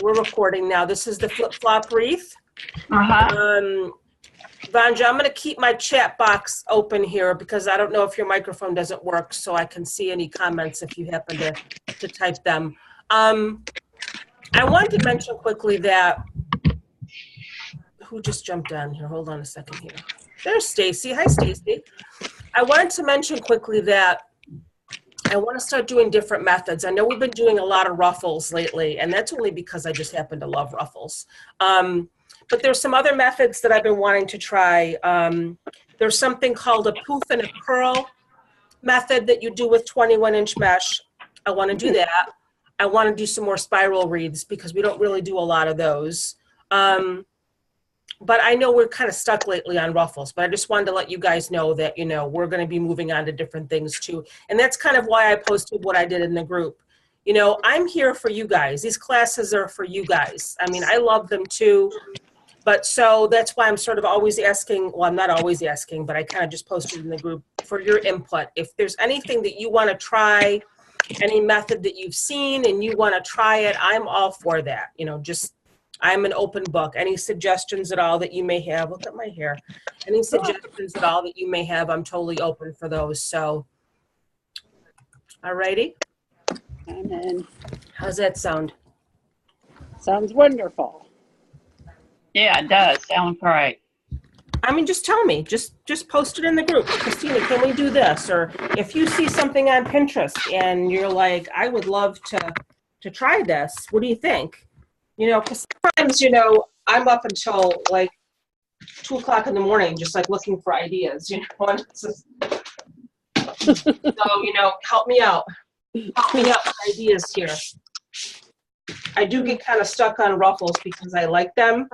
We're recording now. This is the flip-flop wreath. Uh-huh. Vanja, I'm going to keep my chat box open here because I don't know if your microphone doesn't work, so I can see any comments if you happen to type them. I wanted to mention quickly that, who just jumped on here? Hold on a second here. There's Stacy. Hi, Stacy. I wanted to mention quickly that I want to start doing different methods. I know we've been doing a lot of ruffles lately, and that's only because I just happen to love ruffles. But there's some other methods that I've been wanting to try. There's something called a poof and a curl method that you do with 21-inch mesh. I want to do that. I want to do some more spiral wreaths because we don't really do a lot of those. But I know we're kind of stuck lately on ruffles, but I just wanted to let you guys know that, you know, we're going to be moving on to different things too. And that's kind of why I posted what I did in the group. You know, I'm here for you guys. These classes are for you guys. I mean, I love them too. But so that's why I'm sort of always asking, well, I'm not always asking, but I kind of just posted in the group for your input. If there's anything that you want to try, any method that you've seen and you want to try it, I'm all for that. You know, just, I'm an open book. Any suggestions at all that you may have, look at my hair. Any suggestions at all that you may have, I'm totally open for those. So, all righty. I'm in. How's that sound? Sounds wonderful. Yeah, it does. Sounds great. I mean, just tell me. Just post it in the group. Christina, can we do this? Or if you see something on Pinterest and you're like, I would love to try this. What do you think? You know, because sometimes, you know, I'm up until like 2 o'clock in the morning, just like looking for ideas, you know. And it's just, so, you know, help me out. Help me out with ideas here. I do get kind of stuck on ruffles because I like them.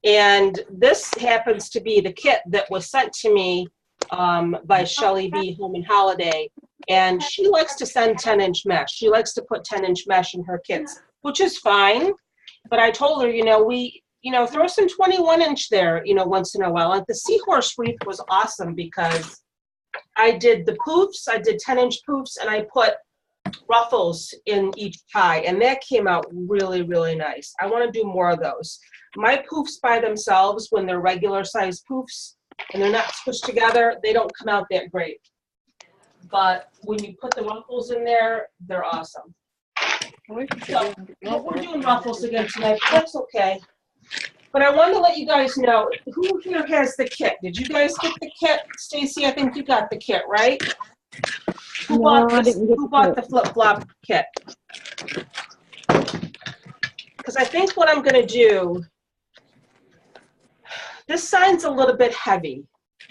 And this happens to be the kit that was sent to me by Shelly B. Home and Holiday. And she likes to send 10-inch mesh. She likes to put 10-inch mesh in her kits, which is fine. But I told her, you know, throw some 21-inch there, you know, once in a while. Like the seahorse wreath was awesome because I did the poofs, I did 10-inch poofs, and I put ruffles in each tie, and that came out really, really nice. I want to do more of those. My poofs by themselves, when they're regular size poofs and they're not squished together, they don't come out that great. But when you put the ruffles in there, they're awesome. So, we're doing ruffles again tonight, but that's okay. But I wanted to let you guys know, who here has the kit? Did you guys get the kit? Stacy, I think you got the kit, right? Who bought the flip-flop kit? Because I think what I'm going to do, this sign's a little bit heavy,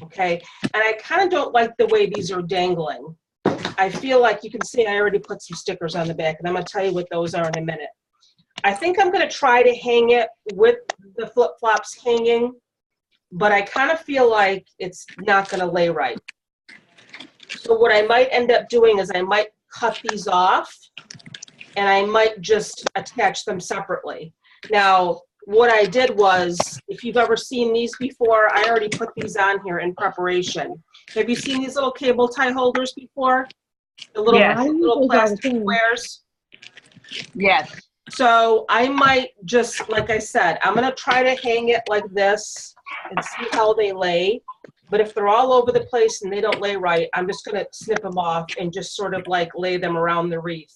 okay? And I kind of don't like the way these are dangling. I feel like you can see I already put some stickers on the back, and I'm going to tell you what those are in a minute. I think I'm going to try to hang it with the flip-flops hanging, but I kind of feel like it's not going to lay right. So what I might end up doing is I might cut these off, and I might just attach them separately. Now, what I did was, if you've ever seen these before, I already put these on here in preparation. Have you seen these little cable tie holders before? The little, Yes. little plastic squares? Yes. So I might just, like I said, I'm going to try to hang it like this and see how they lay. But if they're all over the place and they don't lay right, I'm just going to snip them off and just sort of like lay them around the wreath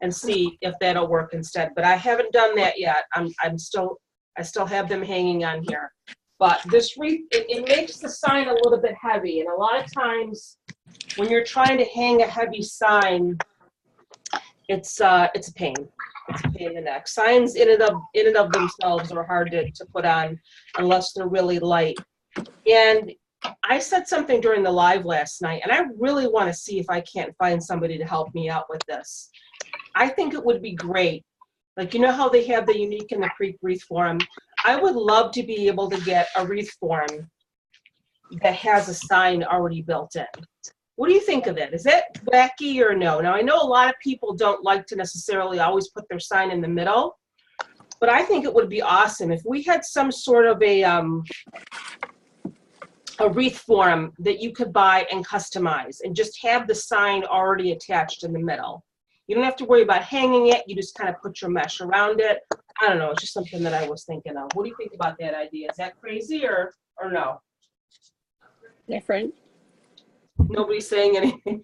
and see if that'll work instead. But I haven't done that yet. I still have them hanging on here. But this wreath, it makes the sign a little bit heavy. And a lot of times when you're trying to hang a heavy sign, it's a pain. It's a pain in the neck. Signs in and of themselves are hard to put on unless they're really light. And I said something during the live last night, and I really want to see if I can't find somebody to help me out with this. I think it would be great. Like, you know how they have the Unique and the Creek Wreath Forum? I would love to be able to get a wreath forum that has a sign already built in. What do you think of that? Is that wacky or no? Now, I know a lot of people don't like to necessarily always put their sign in the middle, but I think it would be awesome if we had some sort of a wreath form that you could buy and customize and just have the sign already attached in the middle. You don't have to worry about hanging it. You just kind of put your mesh around it, I don't know. It's just something that I was thinking of. What do you think about that idea? Is that crazy or no? Different. Nobody's saying anything.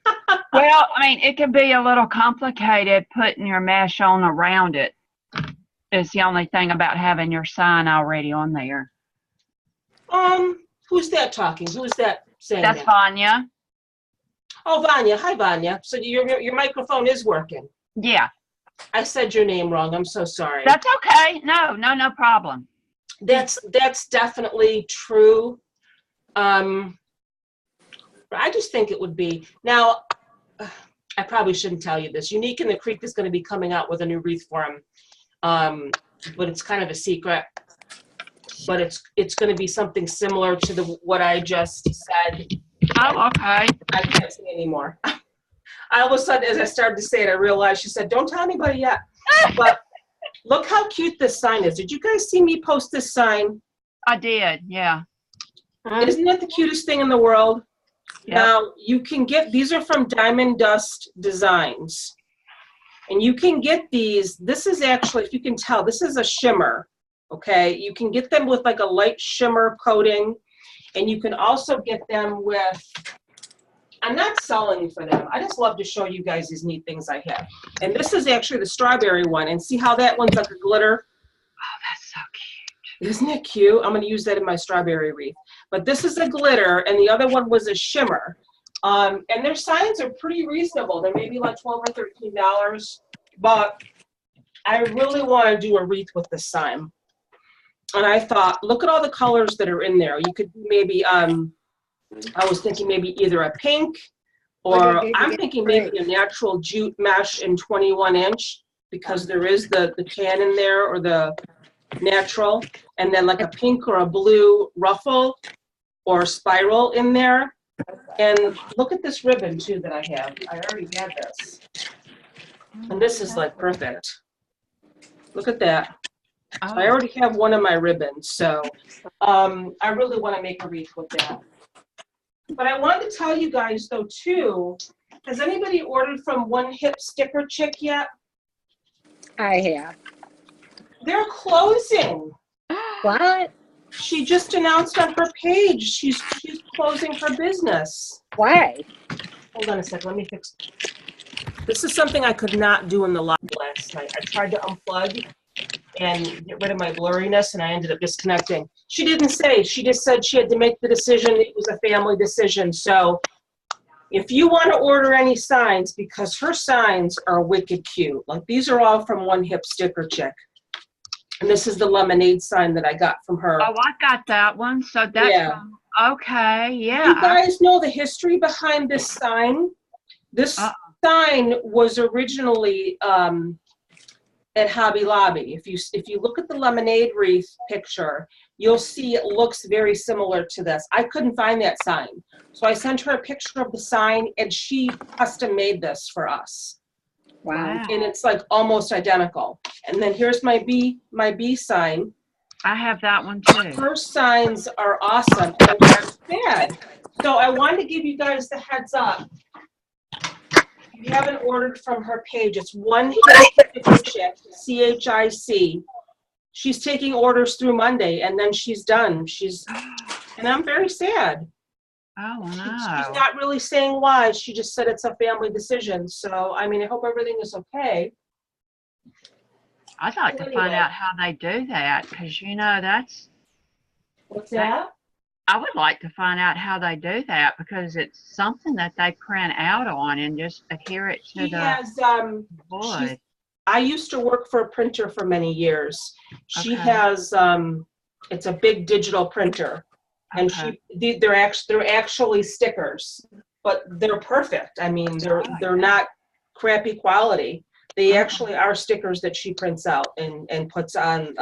Well, I mean, it could be a little complicated putting your mesh on around it. It's the only thing about having your sign already on there. Who's that talking? Who's that saying That's that? Vanya. Oh, Vanya. Hi, Vanya. So your microphone is working. Yeah, I said your name wrong. I'm so sorry. that's okay. No problem. That's definitely true. I just think it would be now. I probably shouldn't tell you this. Unique in the Creek is going to be coming out with a new wreath form, but it's kind of a secret. But it's going to be something similar to what I just said. Oh, okay. I can't say anymore. All of a sudden, as I started to say it, I realized she said, "Don't tell anybody yet." But look how cute this sign is. Did you guys see me post this sign? I did, yeah. Isn't that the cutest thing in the world? Yep. Now, you can get, these are from Diamond Dust Designs. And you can get these, this is actually, if you can tell, this is a shimmer, okay? You can get them with like a light shimmer coating. And you can also get them with, I'm not selling for them. I just love to show you guys these neat things I have. And this is actually the strawberry one. And see how that one's like a glitter? Oh, that's so cute. Isn't it cute? I'm going to use that in my strawberry wreath. But this is a glitter, and the other one was a shimmer. And their signs are pretty reasonable. They're maybe like $12 or $13. But I really want to do a wreath with this sign. And I thought, look at all the colors that are in there. You could maybe, I was thinking maybe either a pink, or I'm thinking maybe a natural jute mesh in 21-inch, because there is the tan in there, or the natural, and then like a pink or a blue ruffle or spiral in there. And look at this ribbon too that I have. I already had this. And this is like perfect. Look at that. So I already have one of my ribbons, so I really want to make a wreath with that. But I wanted to tell you guys though too, has anybody ordered from One Hip Sticker Chick yet? I have. They're closing. What? She just announced on her page she's closing her business. Why? Hold on a second, let me fix. This is something I could not do in the live last night. I tried to unplug and get rid of my blurriness, and I ended up disconnecting. She didn't say. She just said she had to make the decision. It was a family decision. So if you want to order any signs, because her signs are wicked cute. Like these are all from One Hip Sticker Chick. And this is the lemonade sign that I got from her. Oh, I got that one. So that's okay. Yeah. You guys know the history behind this sign? This sign was originally at Hobby Lobby. If you look at the lemonade wreath picture, you'll see it looks very similar to this. I couldn't find that sign. So I sent her a picture of the sign, and she custom made this for us. Wow. And it's like almost identical. And then here's my B sign. I have that one too. Her signs are awesome. And they're bad. So I wanted to give you guys the heads up. If you haven't ordered from her page, it's One Hip Chick, CHIC. She's taking orders through Monday, and then she's done. And I'm very sad. Oh, no. She's not really saying why. She just said it's a family decision. So, I mean, I hope everything is okay. I'd like to find out how they do that, because, you know, that's... What's that? I would like to find out how they do that, because it's something that they print out on and just adhere it to the wood. I used to work for a printer for many years. She Okay. has, it's a big digital printer. And they're actually stickers, but they're perfect. I mean, they're not crappy quality. They actually are stickers that she prints out and puts on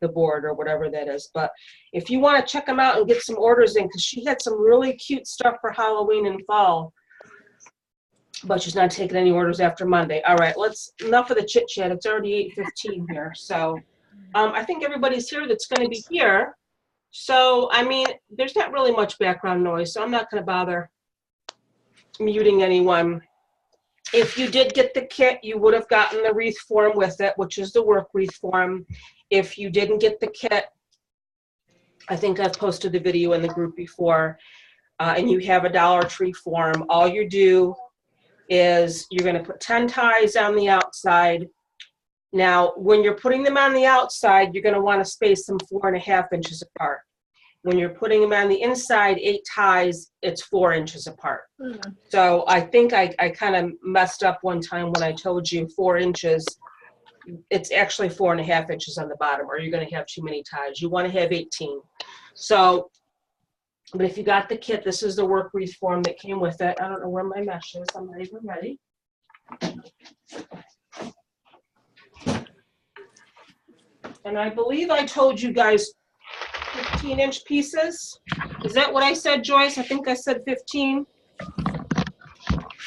the board or whatever that is. But if you want to check them out and get some orders in, because she had some really cute stuff for Halloween and fall, but she's not taking any orders after Monday. All right, enough of the chit chat. It's already 8:15 here. So I think everybody's here that's going to be here. So, I mean, there's not really much background noise, so I'm not going to bother muting anyone. If you did get the kit, you would have gotten the wreath form with it, which is the work wreath form. If you didn't get the kit, I think I've posted the video in the group before, and you have a Dollar Tree form, all you do is you're going to put 10 ties on the outside. Now, when you're putting them on the outside, you're going to want to space them 4.5 inches apart. When you're putting them on the inside, 8 ties, it's 4 inches apart. So I think I kind of messed up one time when I told you 4 inches. It's actually 4.5 inches on the bottom, or you're going to have too many ties. You want to have 18. So, but if you got the kit, this is the work wreath form that came with it. I don't know where my mesh is. I'm not even ready. And I believe I told you guys 15-inch pieces. Is that what I said, Joyce? I think I said 15.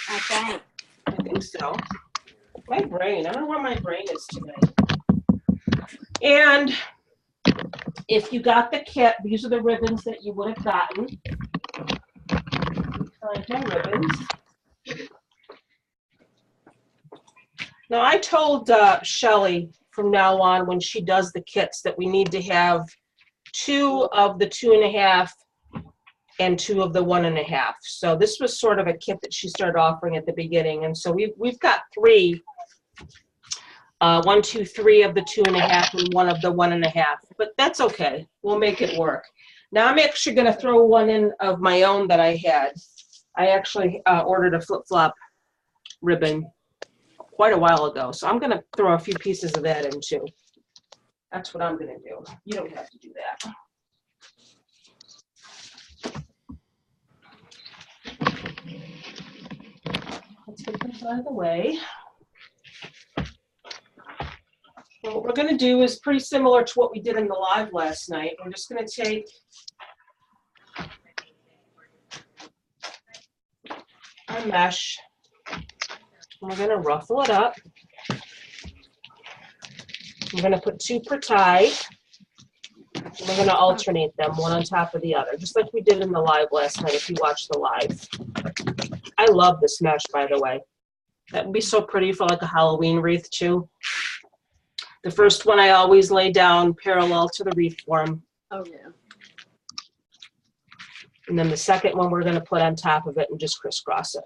I think so. My brain, I don't know where my brain is today. And if you got the kit, these are the ribbons that you would have gotten. Find my ribbons. Now I told Shelly from now on when she does the kits that we need to have 2 of the 2.5 and 2 of the 1.5. So this was sort of a kit that she started offering at the beginning, and so we've got 3. 1, 2, 3 of the 2.5 and 1 of the 1.5, but that's okay. We'll make it work. Now I'm actually going to throw one in of my own that I had. I actually ordered a flip-flop ribbon quite a while ago, so I'm going to throw a few pieces of that in too. That's what I'm going to do. You don't have to do that. Let's get this out of the way. And what we're going to do is pretty similar to what we did in the live last night. We're just going to take our mesh, and we're going to ruffle it up. We're going to put 2 per tie, and we're going to alternate them, one on top of the other, just like we did in the live last night if you watched the live. I love this mesh, by the way. That would be so pretty for like a Halloween wreath too. The first one I always lay down parallel to the wreath form. Oh, yeah. And then the second one we're going to put on top of it and just crisscross it.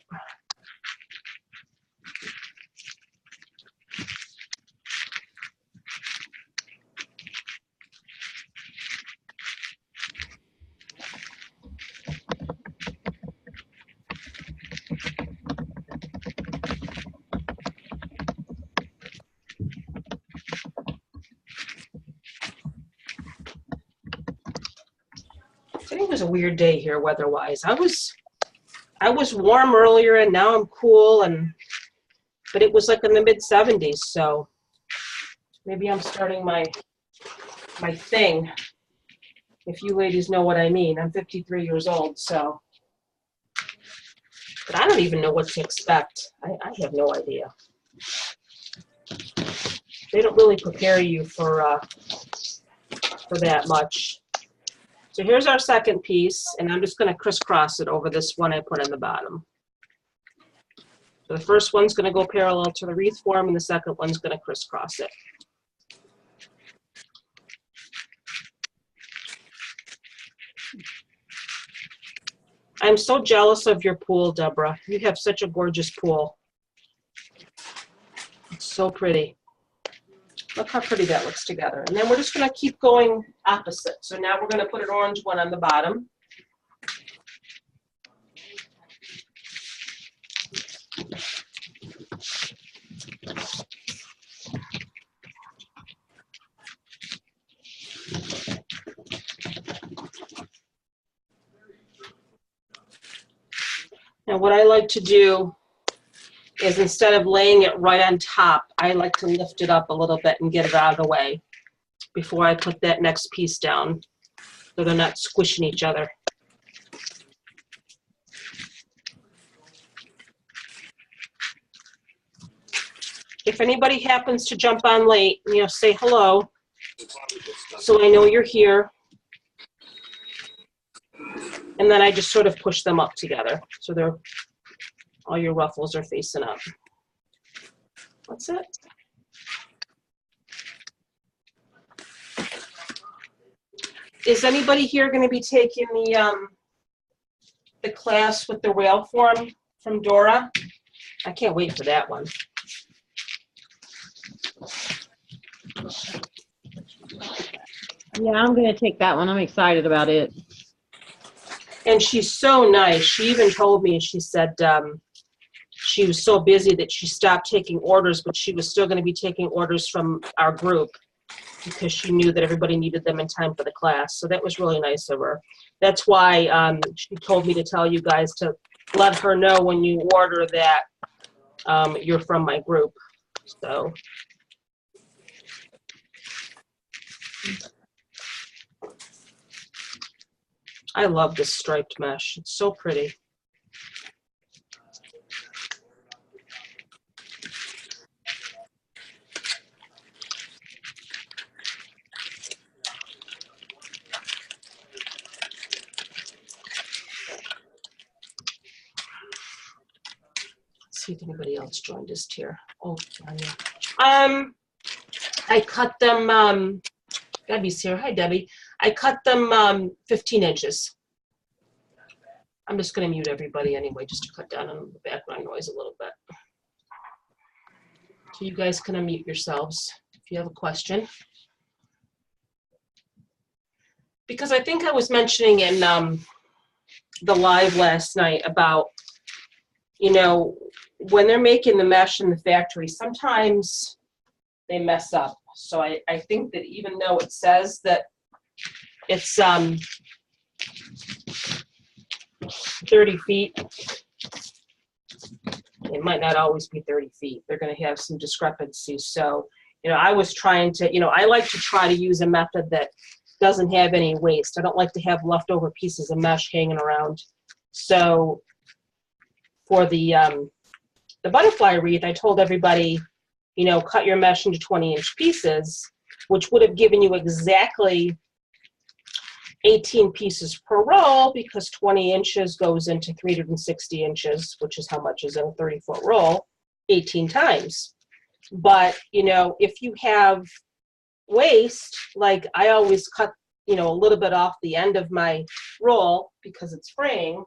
Today was a weird day here weather-wise. I was warm earlier and now I'm cool, but it was like in the mid-70s, so maybe I'm starting my thing. If you ladies know what I mean. I'm 53 years old, so. But I don't even know what to expect. I have no idea. They don't really prepare you for that much. So here's our second piece, and I'm just going to crisscross it over this one I put on the bottom. So the first one's going to go parallel to the wreath form, and the second one's going to crisscross it. I'm so jealous of your pool, Deborah. You have such a gorgeous pool. It's so pretty. Look how pretty that looks together. And then we're just going to keep going opposite. So now we're going to put an orange one on the bottom. Now what I like to do is instead of laying it right on top, I like to lift it up a little bit and get it out of the way before I put that next piece down so they're not squishing each other. If anybody happens to jump on late, say hello so I know you're here. And then I just sort of push them up together so all your ruffles are facing up. That's it. Is anybody here going to be taking the class with the rail form from Dora? I can't wait for that one. Yeah, I'm going to take that one. I'm excited about it. And she's so nice. She even told me, she said she was so busy that she stopped taking orders, but she was still going to be taking orders from our group because she knew that everybody needed them in time for the class. So that was really nice of her. That's why she told me to tell you guys to let her know when you order that you're from my group. So. I love this striped mesh. It's so pretty. Let's see if anybody else joined us here. Oh, I cut them, Debbie's here. Hi, Debbie. I cut them 15 inches. I'm just going to mute everybody anyway, just to cut down on the background noise a little bit. So you guys can unmute yourselves if you have a question. Because I think I was mentioning in the live last night about, you know, when they're making the mesh in the factory, sometimes they mess up. So I think that even though it says that it's 30 feet, it might not always be 30 feet. They're going to have some discrepancies. So, you know, I was trying to, you know, I like to try to use a method that doesn't have any waste. I don't like to have leftover pieces of mesh hanging around. So for the butterfly wreath, I told everybody, you know, cut your mesh into 20-inch pieces, which would have given you exactly 18 pieces per roll, because 20 inches goes into 360 inches, which is how much is in a 30-foot roll, 18 times. But, you know, if you have waste, like I always cut, you know, a little bit off the end of my roll because it's fraying,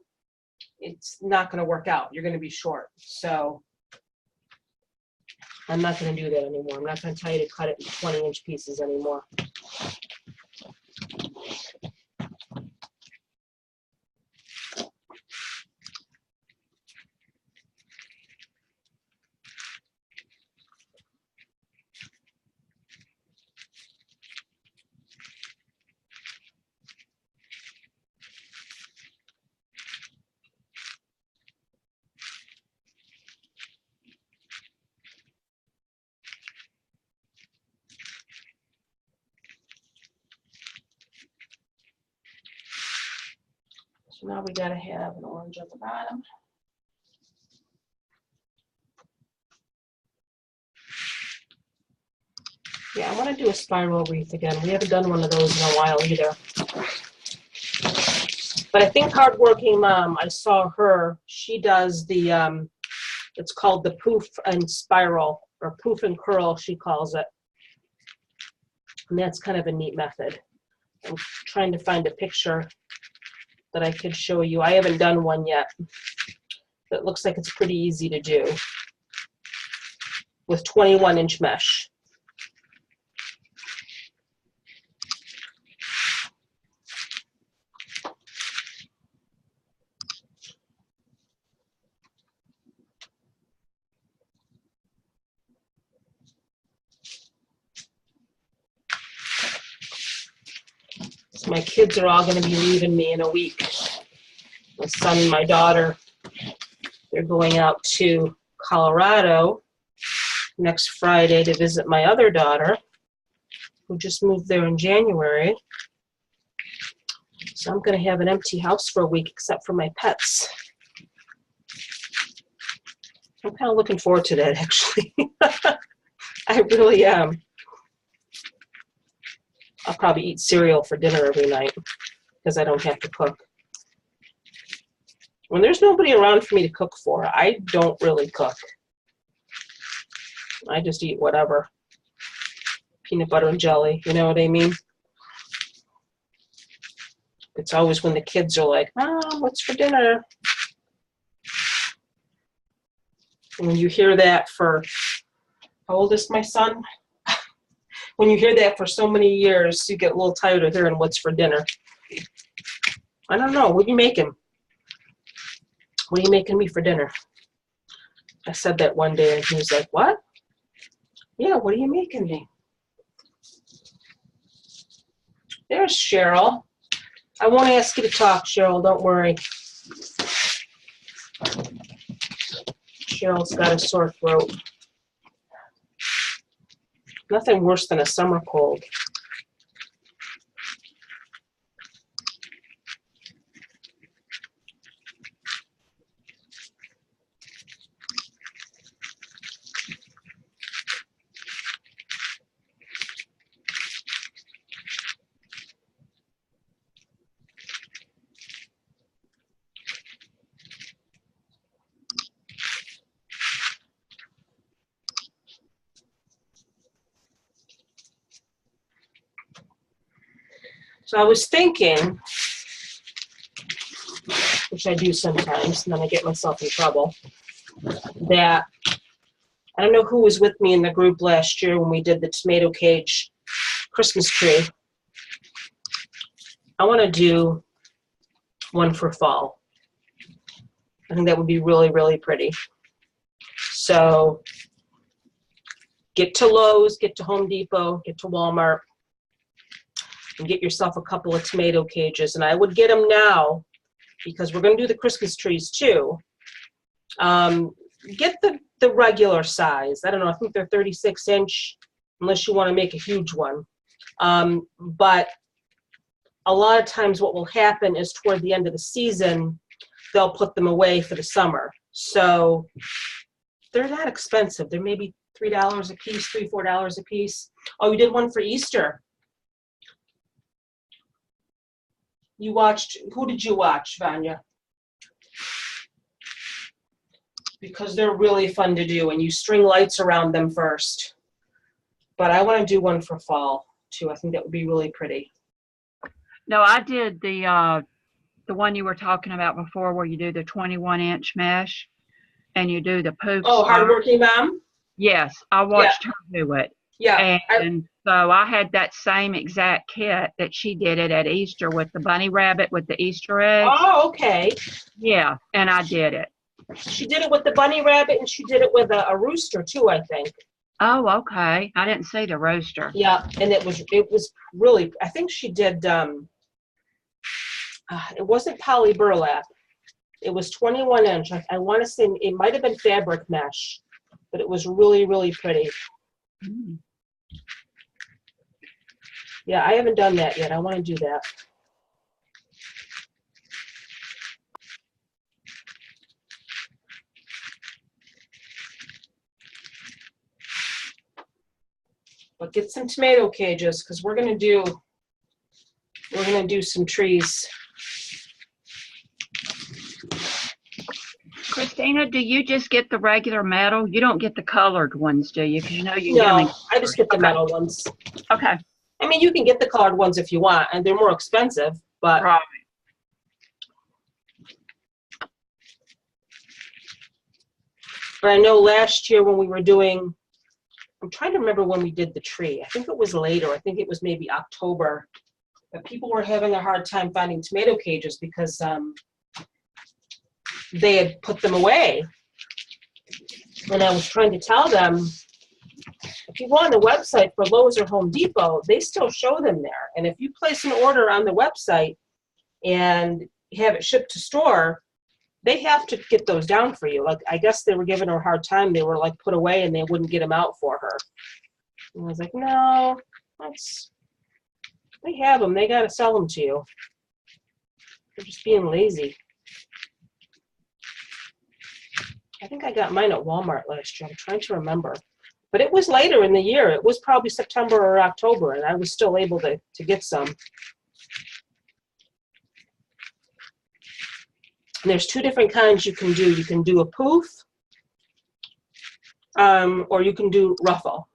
it's not going to work out. You're going to be short. So I'm not going to do that anymore. I'm not going to tell you to cut it in 20-inch pieces anymore. So now we got to have an orange at the bottom. Yeah, I want to do a spiral wreath again. We haven't done one of those in a while either. But I think Hardworking Mom, I saw her, she does the, it's called the poof and spiral, or poof and curl, she calls it. And that's kind of a neat method. I'm trying to find a picture that I could show you. I haven't done one yet, but it looks like it's pretty easy to do with 21-inch mesh. So my kids are all going to be leaving me in a week. My son and my daughter, they're going out to Colorado next Friday to visit my other daughter, who just moved there in January. So I'm going to have an empty house for a week except for my pets. I'm kind of looking forward to that, actually. I really am. I'll probably eat cereal for dinner every night because I don't have to cook. When there's nobody around for me to cook for, I don't really cook. I just eat whatever. Peanut butter and jelly, you know what I mean? It's always when the kids are like, "Mom, what's for dinner?" And when you hear that for, how old is my son? When you hear that for so many years, you get a little tired of hearing what's for dinner. I don't know. What are you making? What are you making me for dinner? I said that one day, and he was like, what? Yeah, what are you making me? There's Cheryl. I won't ask you to talk, Cheryl. Don't worry. Cheryl's got a sore throat. Nothing worse than a summer cold. So I was thinking, which I do sometimes, and then I get myself in trouble, that I don't know who was with me in the group last year when we did the tomato cage Christmas tree. I want to do one for fall. I think that would be really, really pretty. So get to Lowe's, get to Home Depot, get to Walmart, and get yourself a couple of tomato cages. And I would get them now because we're going to do the Christmas trees too. Get the regular size. I don't know, I think they're 36-inch, unless you want to make a huge one. But a lot of times what will happen is toward the end of the season, they'll put them away for the summer. So they're not expensive. They're maybe $3 a piece, $3, $4 a piece. Oh, you did one for Easter. You watched, who did you watch, Vanya? Because they're really fun to do, and you string lights around them first. But I want to do one for fall, too. I think that would be really pretty. No, I did the one you were talking about before where you do the 21-inch mesh and you do the poop. Oh, Hardworking Mom? Yes, I watched her do it. Yeah. And so I had that same exact kit that she did it at Easter with the bunny rabbit with the Easter eggs. Oh, okay. Yeah, and I did it. She did it with the bunny rabbit, and she did it with a rooster, too, I think. Oh, okay. I didn't see the rooster. Yeah, and it was really, I think she did, it wasn't poly burlap. It was 21-inch. I want to say it might have been fabric mesh, but it was really, really pretty. Mm. Yeah, I haven't done that yet. I want to do that. But get some tomato cages because we're gonna do some trees. Christina, do you just get the regular metal? You don't get the colored ones, do you? Because you know you No, I just get the metal ones. Okay. I mean, you can get the colored ones if you want, and they're more expensive, but Right. But I know last year when we were doing, I'm trying to remember when we did the tree. I think it was later. I think it was maybe October. But people were having a hard time finding tomato cages because they had put them away. And I was trying to tell them, if you go on the website for Lowe's or Home Depot, they still show them there. And if you place an order on the website and have it shipped to store, they have to get those down for you. Like, I guess they were giving her a hard time. They were like put away and they wouldn't get them out for her. And I was like, no, they have them. They got to sell them to you. They're just being lazy. I think I got mine at Walmart last year. I'm trying to remember. But it was later in the year. It was probably September or October, and I was still able to get some. And there's two different kinds you can do. You can do a poof, or you can do ruffle.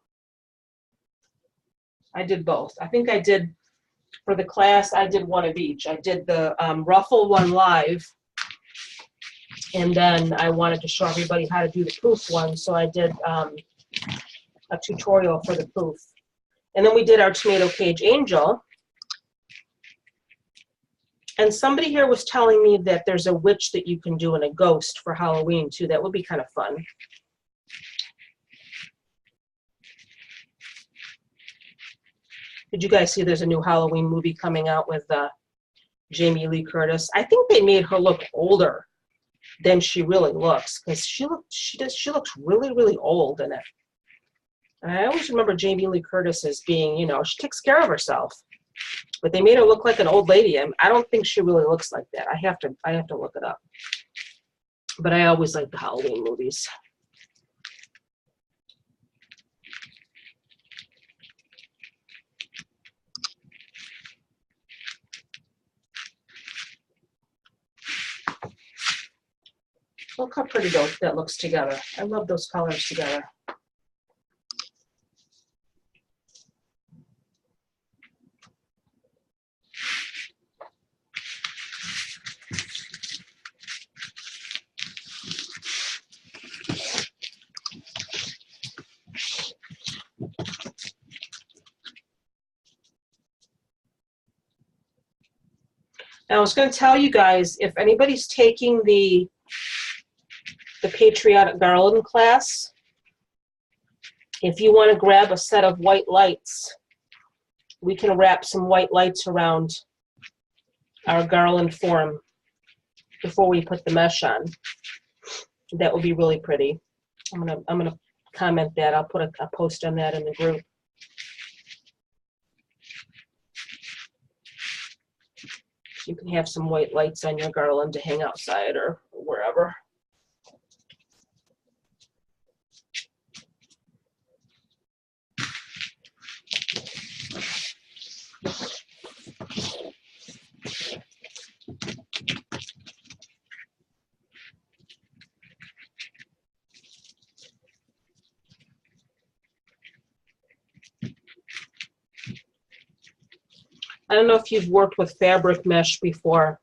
I did both. I think I did, for the class, I did one of each. I did the ruffle one live, and then I wanted to show everybody how to do the poof one, so I did a tutorial for the poof. And then we did our tomato cage angel. And somebody here was telling me that there's a witch that you can do and a ghost for Halloween too. That would be kind of fun. Did you guys see there's a new Halloween movie coming out with Jamie Lee Curtis? I think they made her look older than she really looks, because she looks really, really old in it. And I always remember Jamie Lee Curtis as being, you know, she takes care of herself. But they made her look like an old lady, and I don't think she really looks like that. I have to look it up. But I always like the Halloween movies. Look how pretty that looks together. I love those colors together. Now, I was going to tell you guys, if anybody's taking the Patriotic Garland class, if you want to grab a set of white lights, we can wrap some white lights around our garland form before we put the mesh on. That would be really pretty. I'm gonna comment that. I'll put a post on that in the group. You can have some white lights on your garland to hang outside or wherever. I don't know if you've worked with fabric mesh before.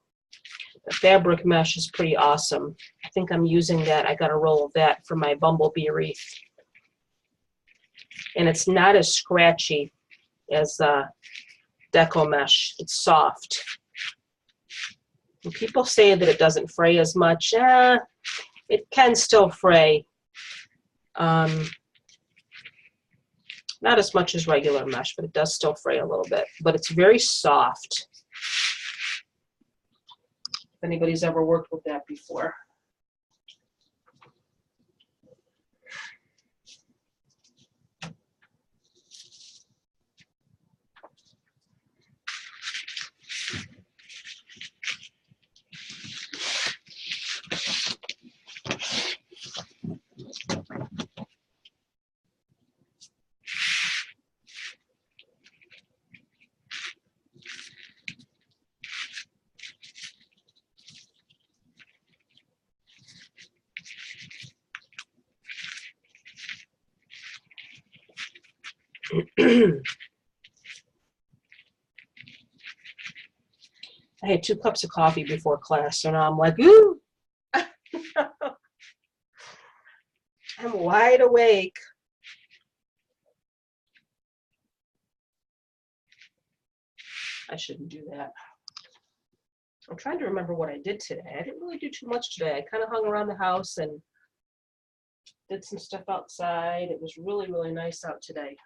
The fabric mesh is pretty awesome. I think I'm using that. I got a roll of that for my bumblebee wreath. And it's not as scratchy as deco mesh. It's soft. And people say that it doesn't fray as much. It can still fray. Not as much as regular mesh, but it does still fray a little bit. But it's very soft. If anybody's ever worked with that before. I had 2 cups of coffee before class, so now I'm like, ooh! I'm wide awake. I shouldn't do that. I'm trying to remember what I did today. I didn't really do too much today. I kind of hung around the house and did some stuff outside. It was really, really nice out today.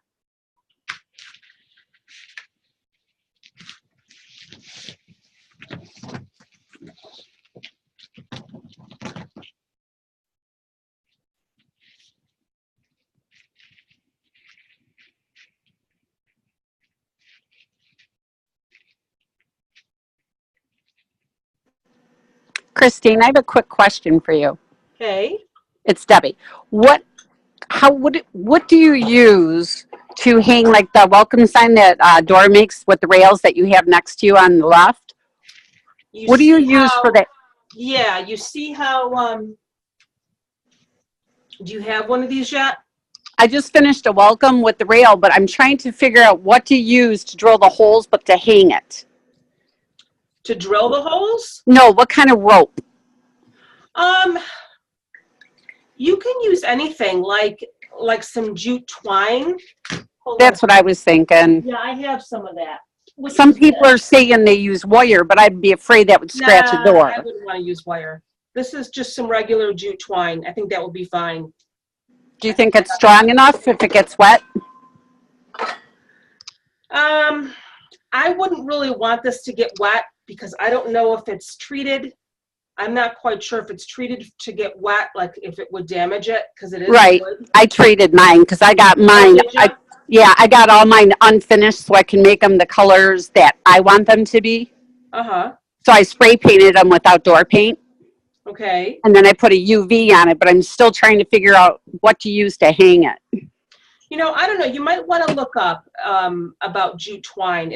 Christine, I have a quick question for you. Okay. It's Debbie. What do you use to hang like the welcome sign that Dora makes with the rails that you have next to you on the left? What do you use for that? Yeah, you see how Do you have one of these yet? I just finished a welcome with the rail, but I'm trying to figure out what to use to drill the holes, but to hang it. To drill the holes? No, what kind of rope? You can use anything like some jute twine. Hold That's on. what I was thinking. Yeah, I have some of that. Some people are saying they use wire, but I'd be afraid that would scratch a door. I wouldn't want to use wire. This is just some regular jute twine. I think that will be fine. Do you think it's strong enough if it gets wet? I wouldn't really want this to get wet because I don't know if it's treated. I'm not quite sure if it's treated to get wet, like if it would damage it, because it is Right. wood. I treated mine because I got mine. Oh, did ya? Yeah, I got all mine unfinished so I can make them the colors that I want them to be. Uh-huh. So I spray painted them with outdoor paint. Okay. And then I put a UV on it, but I'm still trying to figure out what to use to hang it. You know, I don't know. You might want to look up about jute twine,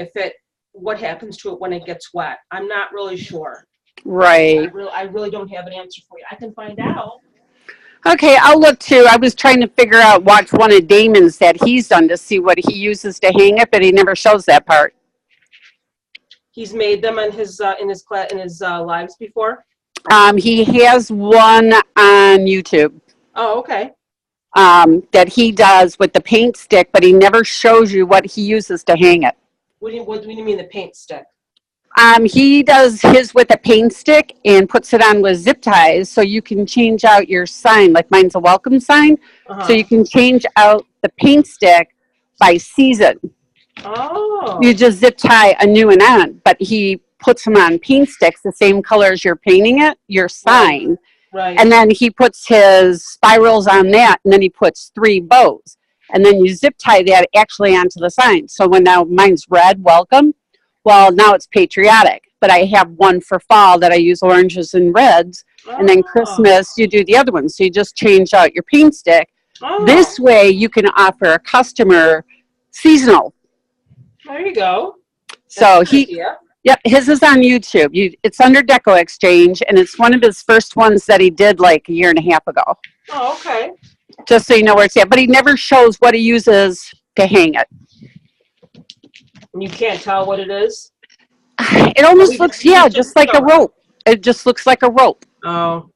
what happens to it when it gets wet. I'm not really sure. Right. I really don't have an answer for you. I can find out. Okay, I'll look too. I was trying to figure out watch one of Damon's that he's done to see what he uses to hang it, but he never shows that part. He's made them in his lives before. He has one on YouTube Oh, okay. that he does with the paint stick, but he never shows you what he uses to hang it. What do you mean the paint stick? He does his with a paint stick and puts it on with zip ties so you can change out your sign. Like mine's a welcome sign. Uh-huh. So you can change out the paint stick by season. Oh. You just zip tie a new one on, but he puts them on paint sticks the same color as you're painting it, your sign. Right. And then he puts his spirals on that, and then he puts 3 bows. And then you zip tie that actually onto the sign. So when now mine's red, welcome. Well, now it's patriotic, but I have one for fall that I use oranges and reds, and then Christmas you do the other one. So you just change out your paint stick. Oh. This way you can offer a customer seasonal. There you go. So That's a good idea. Yep, his is on YouTube. It's under Deco Exchange, and it's one of his first ones that he did like a year and a half ago. Oh, okay. Just so you know where it's at, but he never shows what he uses to hang it. And you can't tell what it is? It almost looks, just like a rope. It just looks like a rope. Oh.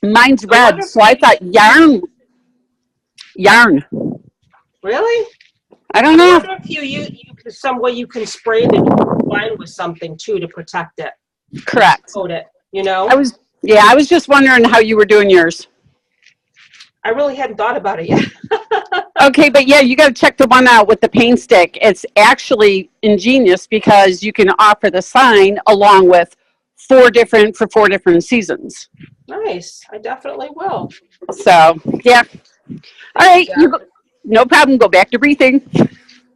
Mine's red, so I thought yarn. Really? I don't I know. wonder if you some way you can spray the twine with something too to protect it. Correct. Coat it, you know? I was just wondering how you were doing yours. I really hadn't thought about it yet. Okay, but yeah, you got to check the one out with the paint stick. It's actually ingenious because you can offer the sign along with 4 different seasons. Nice. I definitely will. So, yeah. All right, Yeah. No problem. Go back to breathing.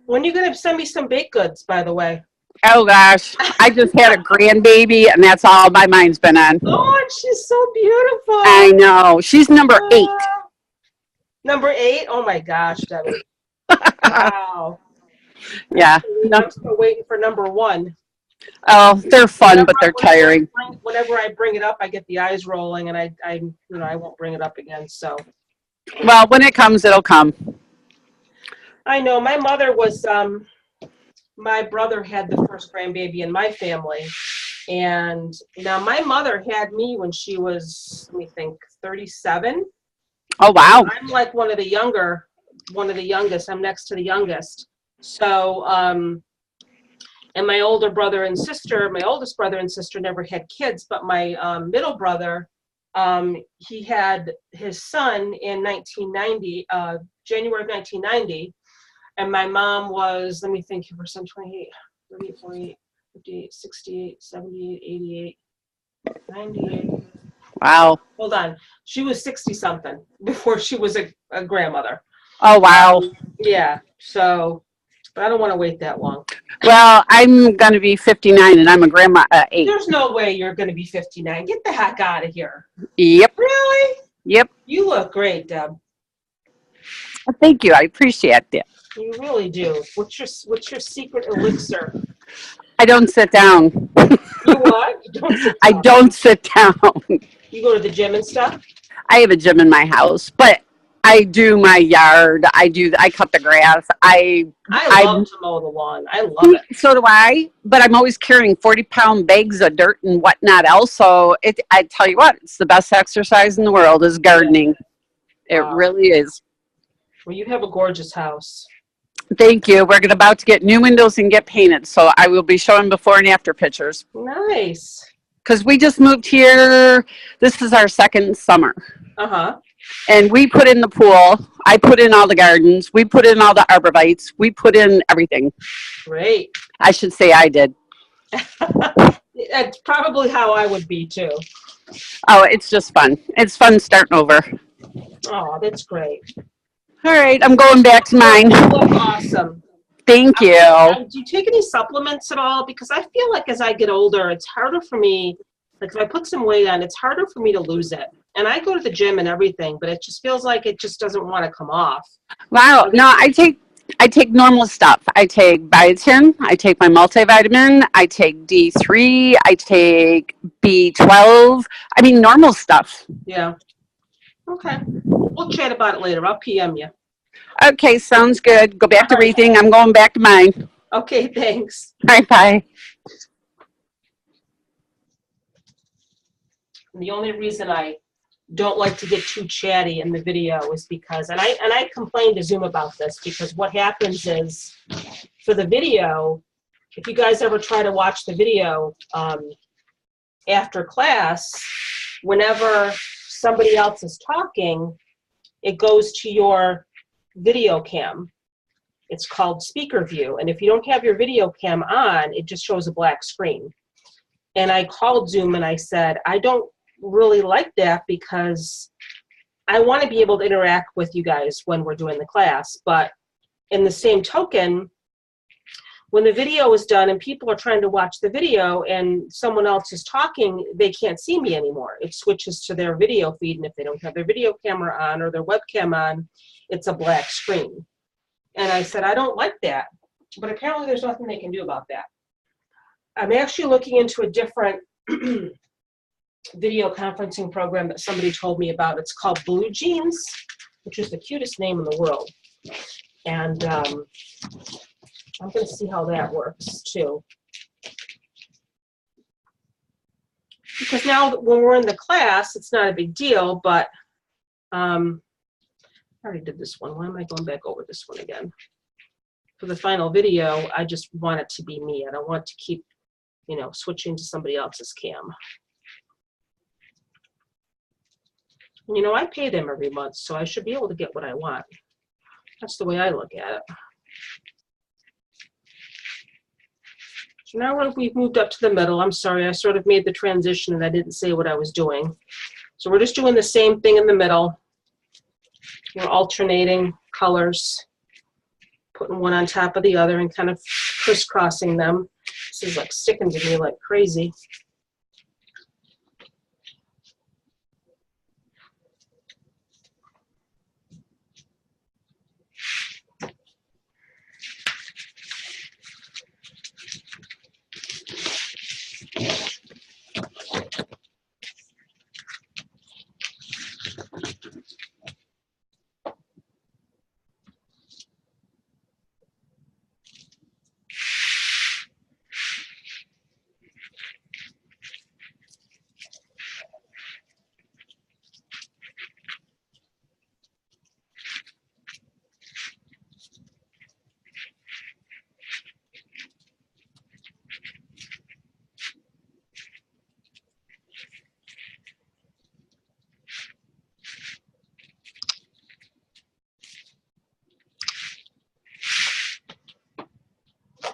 When are you going to send me some baked goods, by the way? Oh, gosh. I just had a grandbaby, and that's all my mind's been on. Oh, and she's so beautiful. I know. She's number 8. Number 8? Oh, my gosh, Debbie. Wow. Yeah. I'm still waiting for number 1. Oh, they're fun, but they're tiring. Whenever I bring it up, I get the eyes rolling, and I won't bring it up again, so. Well, when it comes, it'll come. I know. My mother was, my brother had the first grandbaby in my family. And now my mother had me when she was, let me think, 37. Oh, wow. I'm like one of the youngest. I'm next to the youngest. So, and my oldest brother and sister never had kids, but my middle brother, he had his son in 1990, January of 1990. And my mom was, let me think, her son 28, 38, 48, 58, 68, 78, 88, 98. Wow. Hold on. She was 60-something before she was a grandmother. Oh, wow. Yeah. So, but I don't want to wait that long. Well, I'm going to be 59, and I'm a grandma at 8. There's no way you're going to be 59. Get the heck out of here. Yep. Really? Yep. You look great, Deb. Thank you. I appreciate that. You really do. What's your secret elixir? I don't sit down. You what? You don't sit I down. don't sit down. You go to the gym and stuff? I have a gym in my house, but I do my yard. I cut the grass. I love to mow the lawn. I love it. So do I, but I'm always carrying 40-pound bags of dirt and whatnot else. So I tell you what, it's the best exercise in the world is gardening. It Wow. really is. Well, you have a gorgeous house. Thank you. We're about to get new windows and get painted. So I will be showing before and after pictures. Nice. Because we just moved here. This is our second summer. Uh-huh. And we put in the pool. I put in all the gardens. We put in all the arborvitaes. We put in everything. Great. I should say I did. That's probably how I would be too. Oh, it's just fun. It's fun starting over. Oh, that's great. All right, I'm going back to mine. You look awesome. Thank you. Do you take any supplements at all? Because I feel like as I get older, it's harder for me. Like if I put some weight on, it's harder for me to lose it. And I go to the gym and everything, but it just feels like it just doesn't want to come off. Wow. No, I take normal stuff. I take biotin. I take my multivitamin. I take D3. I take B12. I mean, normal stuff. Yeah. Okay. We'll chat about it later. I'll PM you. Okay, sounds good. Go back to Wreathing. I'm going back to mine. Okay, thanks. All right, bye. The only reason I don't like to get too chatty in the video is because, and I complained to Zoom about this, because what happens is for the video, if you guys ever try to watch the video after class, whenever somebody else is talking, it goes to your video cam. It's called speaker view. And if you don't have your video cam on, it just shows a black screen. And I called Zoom and I said, I don't really like that because I want to be able to interact with you guys when we're doing the class. But in the same token, when the video is done and people are trying to watch the video and someone else is talking, they can't see me anymore. It switches to their video feed, and if they don't have their video camera on or their webcam on, it's a black screen. And I said, I don't like that. But apparently there's nothing they can do about that. I'm actually looking into a different video conferencing program that somebody told me about. It's called Blue Jeans, which is the cutest name in the world. And I'm going to see how that works too. Because now when we're in the class, it's not a big deal, but I already did this one. Why am I going back over this one again? For the final video, I just want it to be me. I don't want to keep, switching to somebody else's cam. I pay them every month, so I should be able to get what I want. That's the way I look at it. So now we've moved up to the middle. I'm sorry, I sort of made the transition and I didn't say what I was doing. So we're just doing the same thing in the middle. We're alternating colors, putting one on top of the other and kind of crisscrossing them. This is like sticking to me like crazy.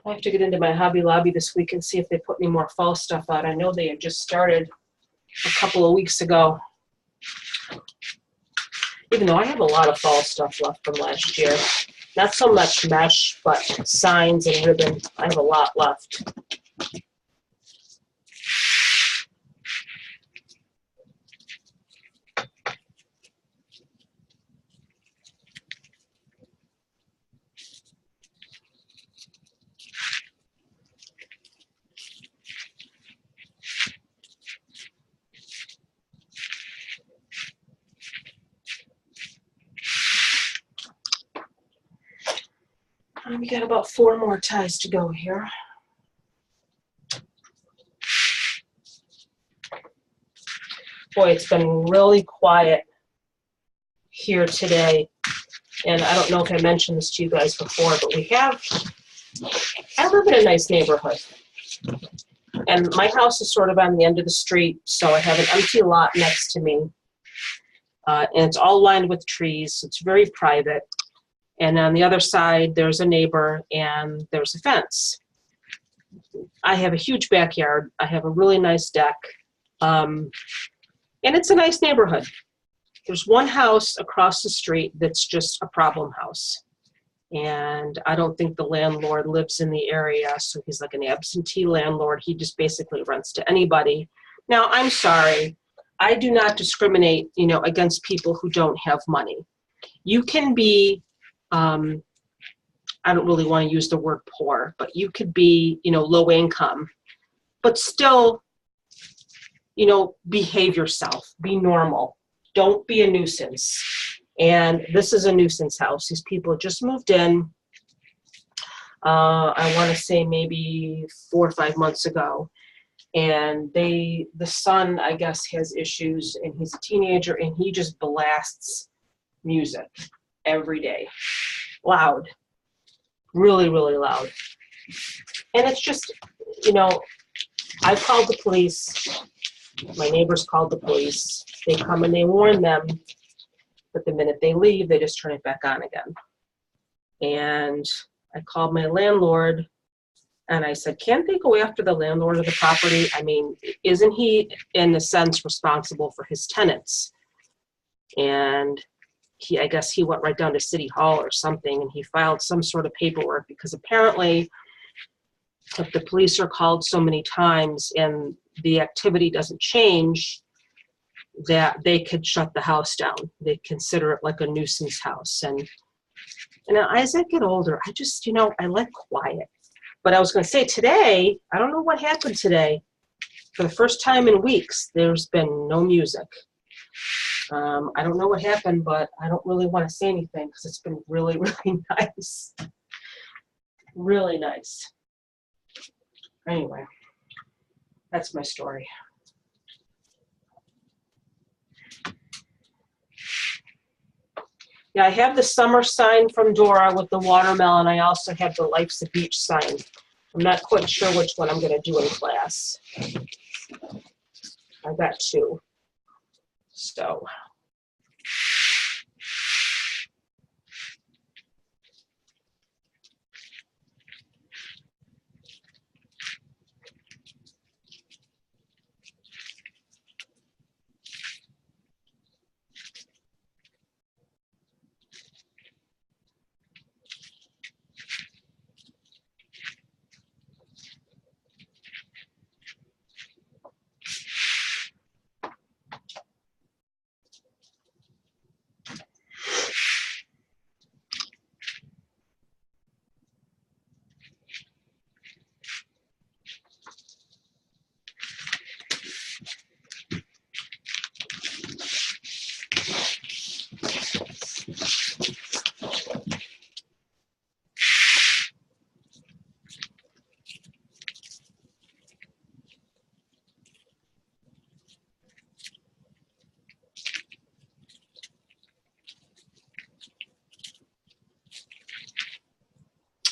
I have to get into my Hobby Lobby this week and see if they put any more fall stuff out. I know they had just started a couple of weeks ago. Even though I have a lot of fall stuff left from last year. Not so much mesh, but signs and ribbon. I have a lot left. We got about 4 more ties to go here. Boy, it's been really quiet here today. And I don't know if I mentioned this to you guys before, but I live in a nice neighborhood. And my house is sort of on the end of the street, so I have an empty lot next to me. And it's all lined with trees, so it's very private. And on the other side, there's a neighbor and there's a fence. I have a huge backyard. I have a really nice deck. And it's a nice neighborhood. There's one house across the street that's just a problem house. And I don't think the landlord lives in the area, so he's like an absentee landlord. He just basically rents to anybody. Now, I'm sorry. I do not discriminate, against people who don't have money. You can be, I don't really want to use the word poor, but you could be, low income, but still, behave yourself, be normal. Don't be a nuisance. And this is a nuisance house. These people just moved in, I want to say maybe 4 or 5 months ago. And the son, I guess, has issues, and he's a teenager, and he just blasts music every day. Loud. Really, really loud. And it's just, I called the police. My neighbors called the police. They come and they warn them, but the minute they leave, they just turn it back on again. And I called my landlord, and I said, can't they go after the landlord of the property? I mean, isn't he, in a sense, responsible for his tenants? And I guess he went right down to City Hall or something, and he filed some sort of paperwork, because apparently if the police are called so many times and the activity doesn't change, that they could shut the house down. They consider it like a nuisance house. And as I get older, I just, I like quiet. But I was going to say today, I don't know what happened today. For the first time in weeks, there's been no music. I don't know what happened, but I don't really want to say anything because it's been really, really nice. Really nice. Anyway, that's my story. Yeah, I have the summer sign from Dora with the watermelon. I also have the Life's a Beach sign. I'm not quite sure which one I'm going to do in class. I got 2. So.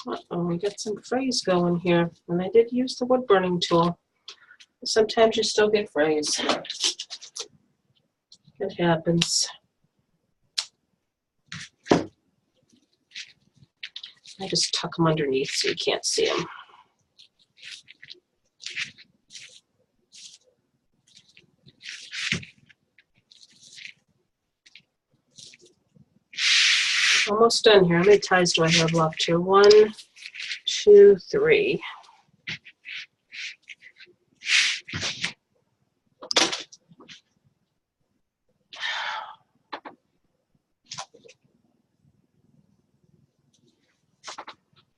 Uh-oh, we got some frays going here. And I did use the wood burning tool. Sometimes you still get frays. It happens. I just tuck them underneath so you can't see them. Almost done here. How many ties do I have left here? 1, 2, 3.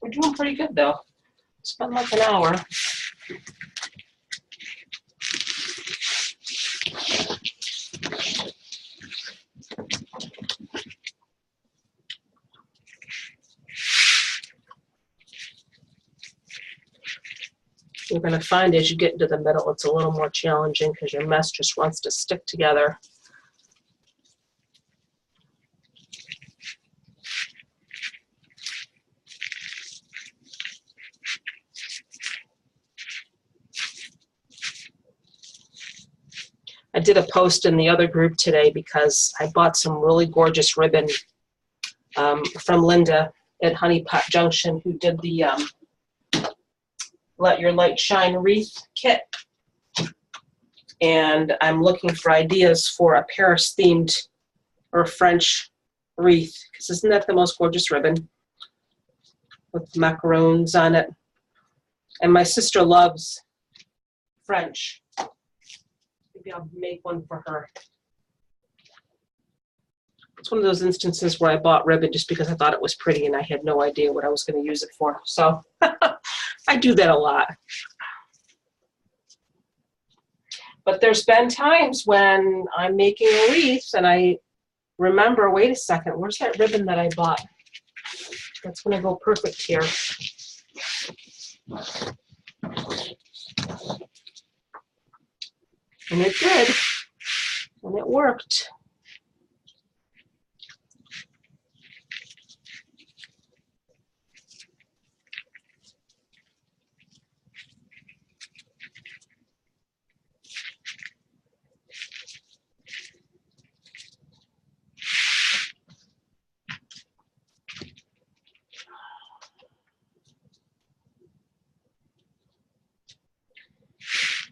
We're doing pretty good though. It's been like an hour. you're going to find as you get into the middle, it's a little more challenging because your mesh just wants to stick together. I did a post in the other group today because I bought some really gorgeous ribbon from Linda at Honey Pot Junction, who did the Let Your Light Shine Wreath kit. And I'm looking for ideas for a Paris-themed or French wreath, because isn't that the most gorgeous ribbon with macaroons on it? And my sister loves French. Maybe I'll make one for her. It's one of those instances where I bought ribbon just because I thought it was pretty and I had no idea what I was going to use it for. So I do that a lot. But there's been times when I'm making a wreath and I remember, wait a second, where's that ribbon that I bought? That's going to go perfect here. And it did, and it worked.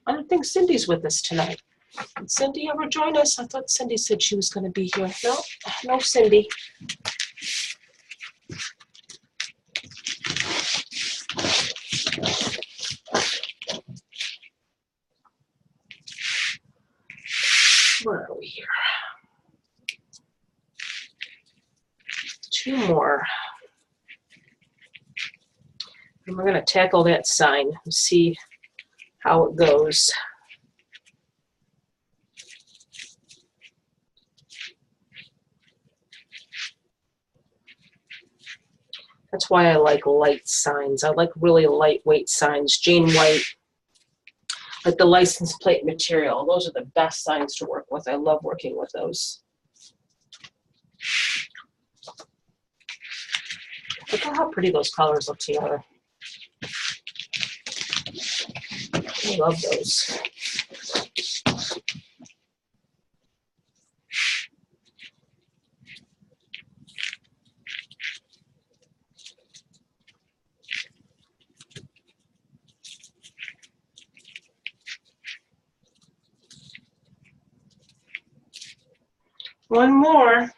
I don't think Cindy's with us tonight. Did Cindy ever join us? I thought Cindy said she was going to be here. No, no Cindy. Where are we here? 2 more. And we're going to tackle that sign and see how it goes. That's why I like light signs. I like really lightweight signs. Jane White, like the license plate material. Those are the best signs to work with. I love working with those. Look at how pretty those colors look together. I love those. One more.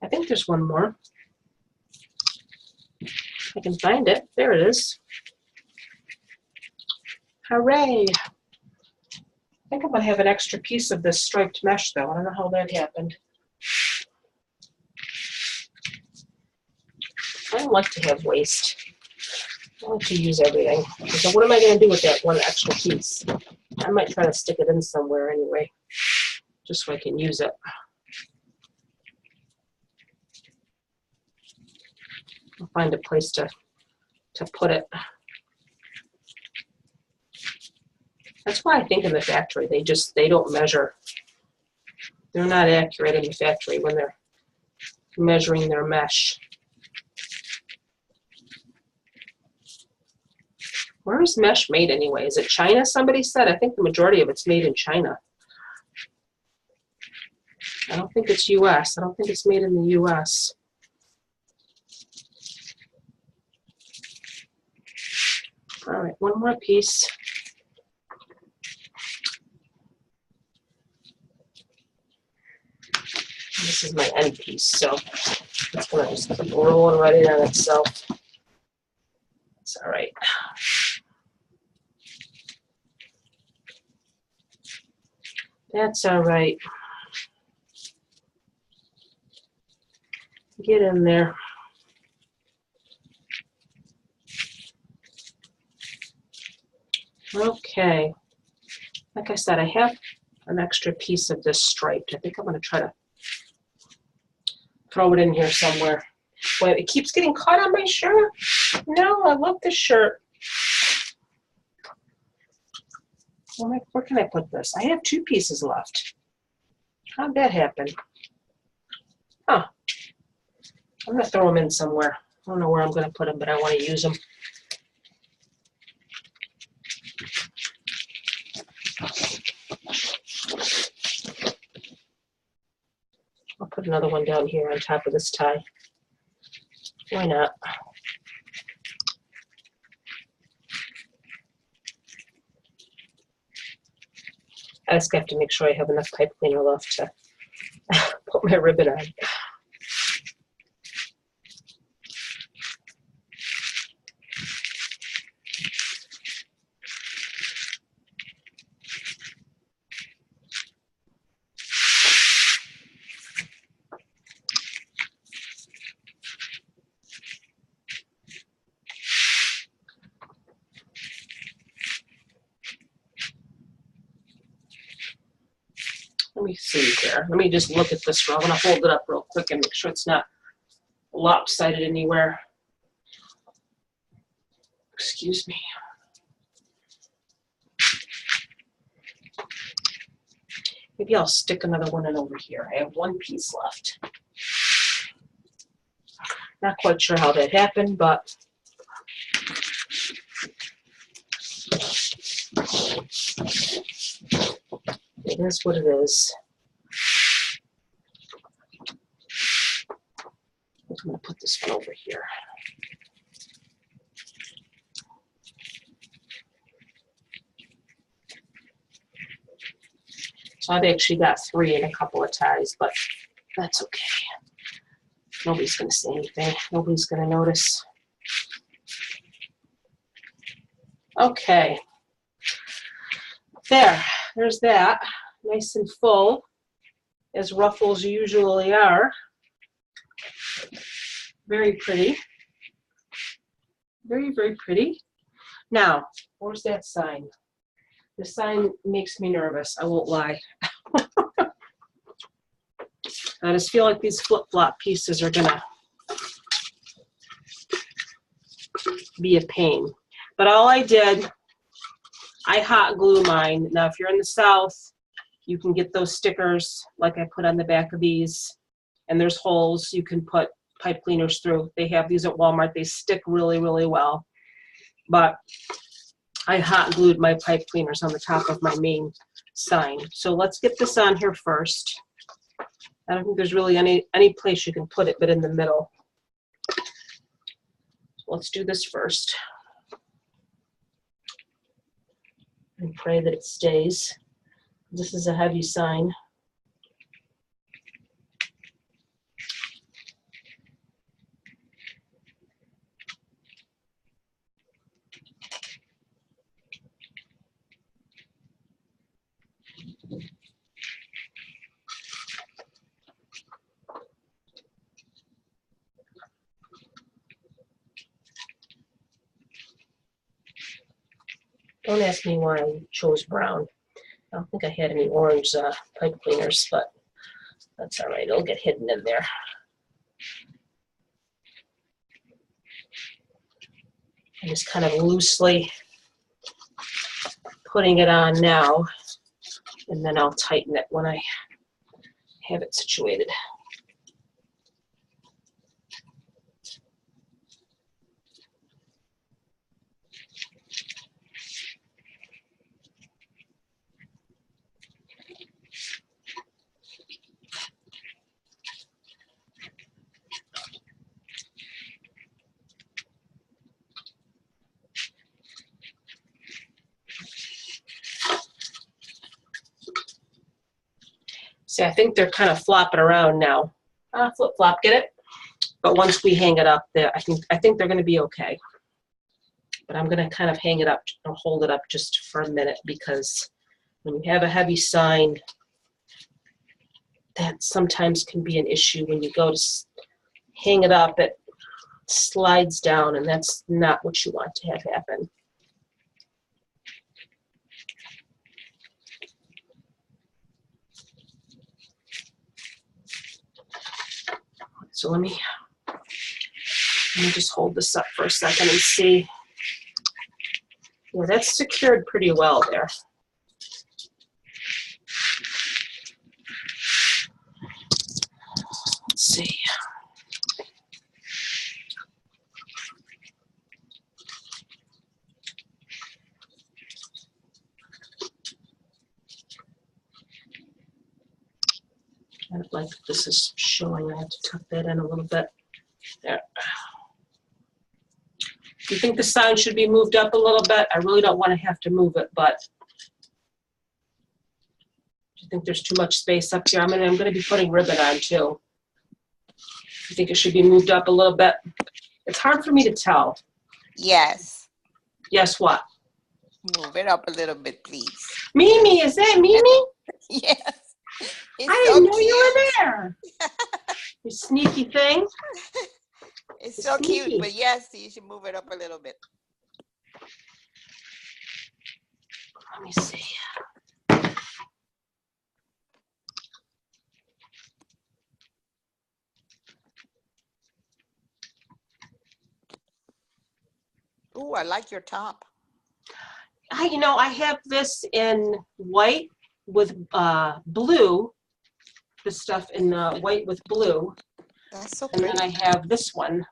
I think there's one more. I can find it. There it is. Hooray! I think I'm going to have an extra piece of this striped mesh, though. I don't know how that happened. I don't like to have waste. I like to use everything. So what am I going to do with that one extra piece? I might try to stick it in somewhere anyway, just so I can use it. I'll find a place to put it. That's why I think in the factory they don't measure. They're not accurate in the factory when they're measuring their mesh. Where is mesh made anyway? Is it China? Somebody said. I think the majority of it's made in China. I don't think it's US. I don't think it's made in the US. All right, one more piece. This is my end piece, so it's going to just keep rolling right in on itself. It's all right. That's all right. Get in there. Okay. Like I said, I have an extra piece of this striped. I think I'm going to try to throw it in here somewhere. Wait, it keeps getting caught on my shirt. No, I love this shirt. Where can I put this? I have 2 pieces left. How'd that happen? Huh. I'm going to throw them in somewhere. I don't know where I'm going to put them, but I want to use them. I'll put another one down here on top of this tie. Why not? I just have to make sure I have enough pipe cleaner left to put my ribbon on. Let me see here. Let me just look at this. I'm going to hold it up real quick and make sure it's not lopsided anywhere. Excuse me. Maybe I'll stick another one in over here. I have 1 piece left. Not quite sure how that happened, but it is what it is. I'm going to put this one over here. So I've actually got 3 in a couple of ties, but that's okay. Nobody's going to say anything. Nobody's going to notice. Okay. There's that. Nice and full, as ruffles usually are. Very pretty. Very, very pretty. Now, where's that sign? The sign makes me nervous, I won't lie. I just feel like these flip-flop pieces are gonna be a pain. But all I did, I hot glue mine. Now, if you're in the South, you can get those stickers like I put on the back of these, and there's holes you can put pipe cleaners through. They have these at Walmart. They stick really, really well. But I hot glued my pipe cleaners on the top of my main sign. So let's get this on here first. I don't think there's really any place you can put it but in the middle. So let's do this first. And pray that it stays. This is a heavy sign. Don't ask me why I chose brown. I don't think I had any orange pipe cleaners, but that's all right. It'll get hidden in there. I'm just kind of loosely putting it on now, and then I'll tighten it when I have it situated. See, I think they're kind of flopping around now. Flip flop, get it? But once we hang it up there, I think they're going to be okay. But I'm going to kind of hang it up and hold it up just for a minute, because when you have a heavy sign, that sometimes can be an issue. When you go to hang it up, it slides down, and that's not what you want to have happen. So let me just hold this up for a second and see. Yeah, that's secured pretty well there. see. I don't like that this is showing. I have to tuck that in a little bit. There. Do you think the sign should be moved up a little bit? I really don't want to have to move it, but do you think there's too much space up here? I'm gonna be putting ribbon on too. You think it should be moved up a little bit? It's hard for me to tell. Yes. Yes, what? Move it up a little bit, please. Mimi, is that Mimi? Yes. It's I so didn't know cute. you were there. You sneaky thing. It's so Sneaky. cute, but yes, you should move it up a little bit. Let me see. Ooh, I like your top. I have this in white with blue. This stuff in white with blue. That's so And pretty. then I have this one.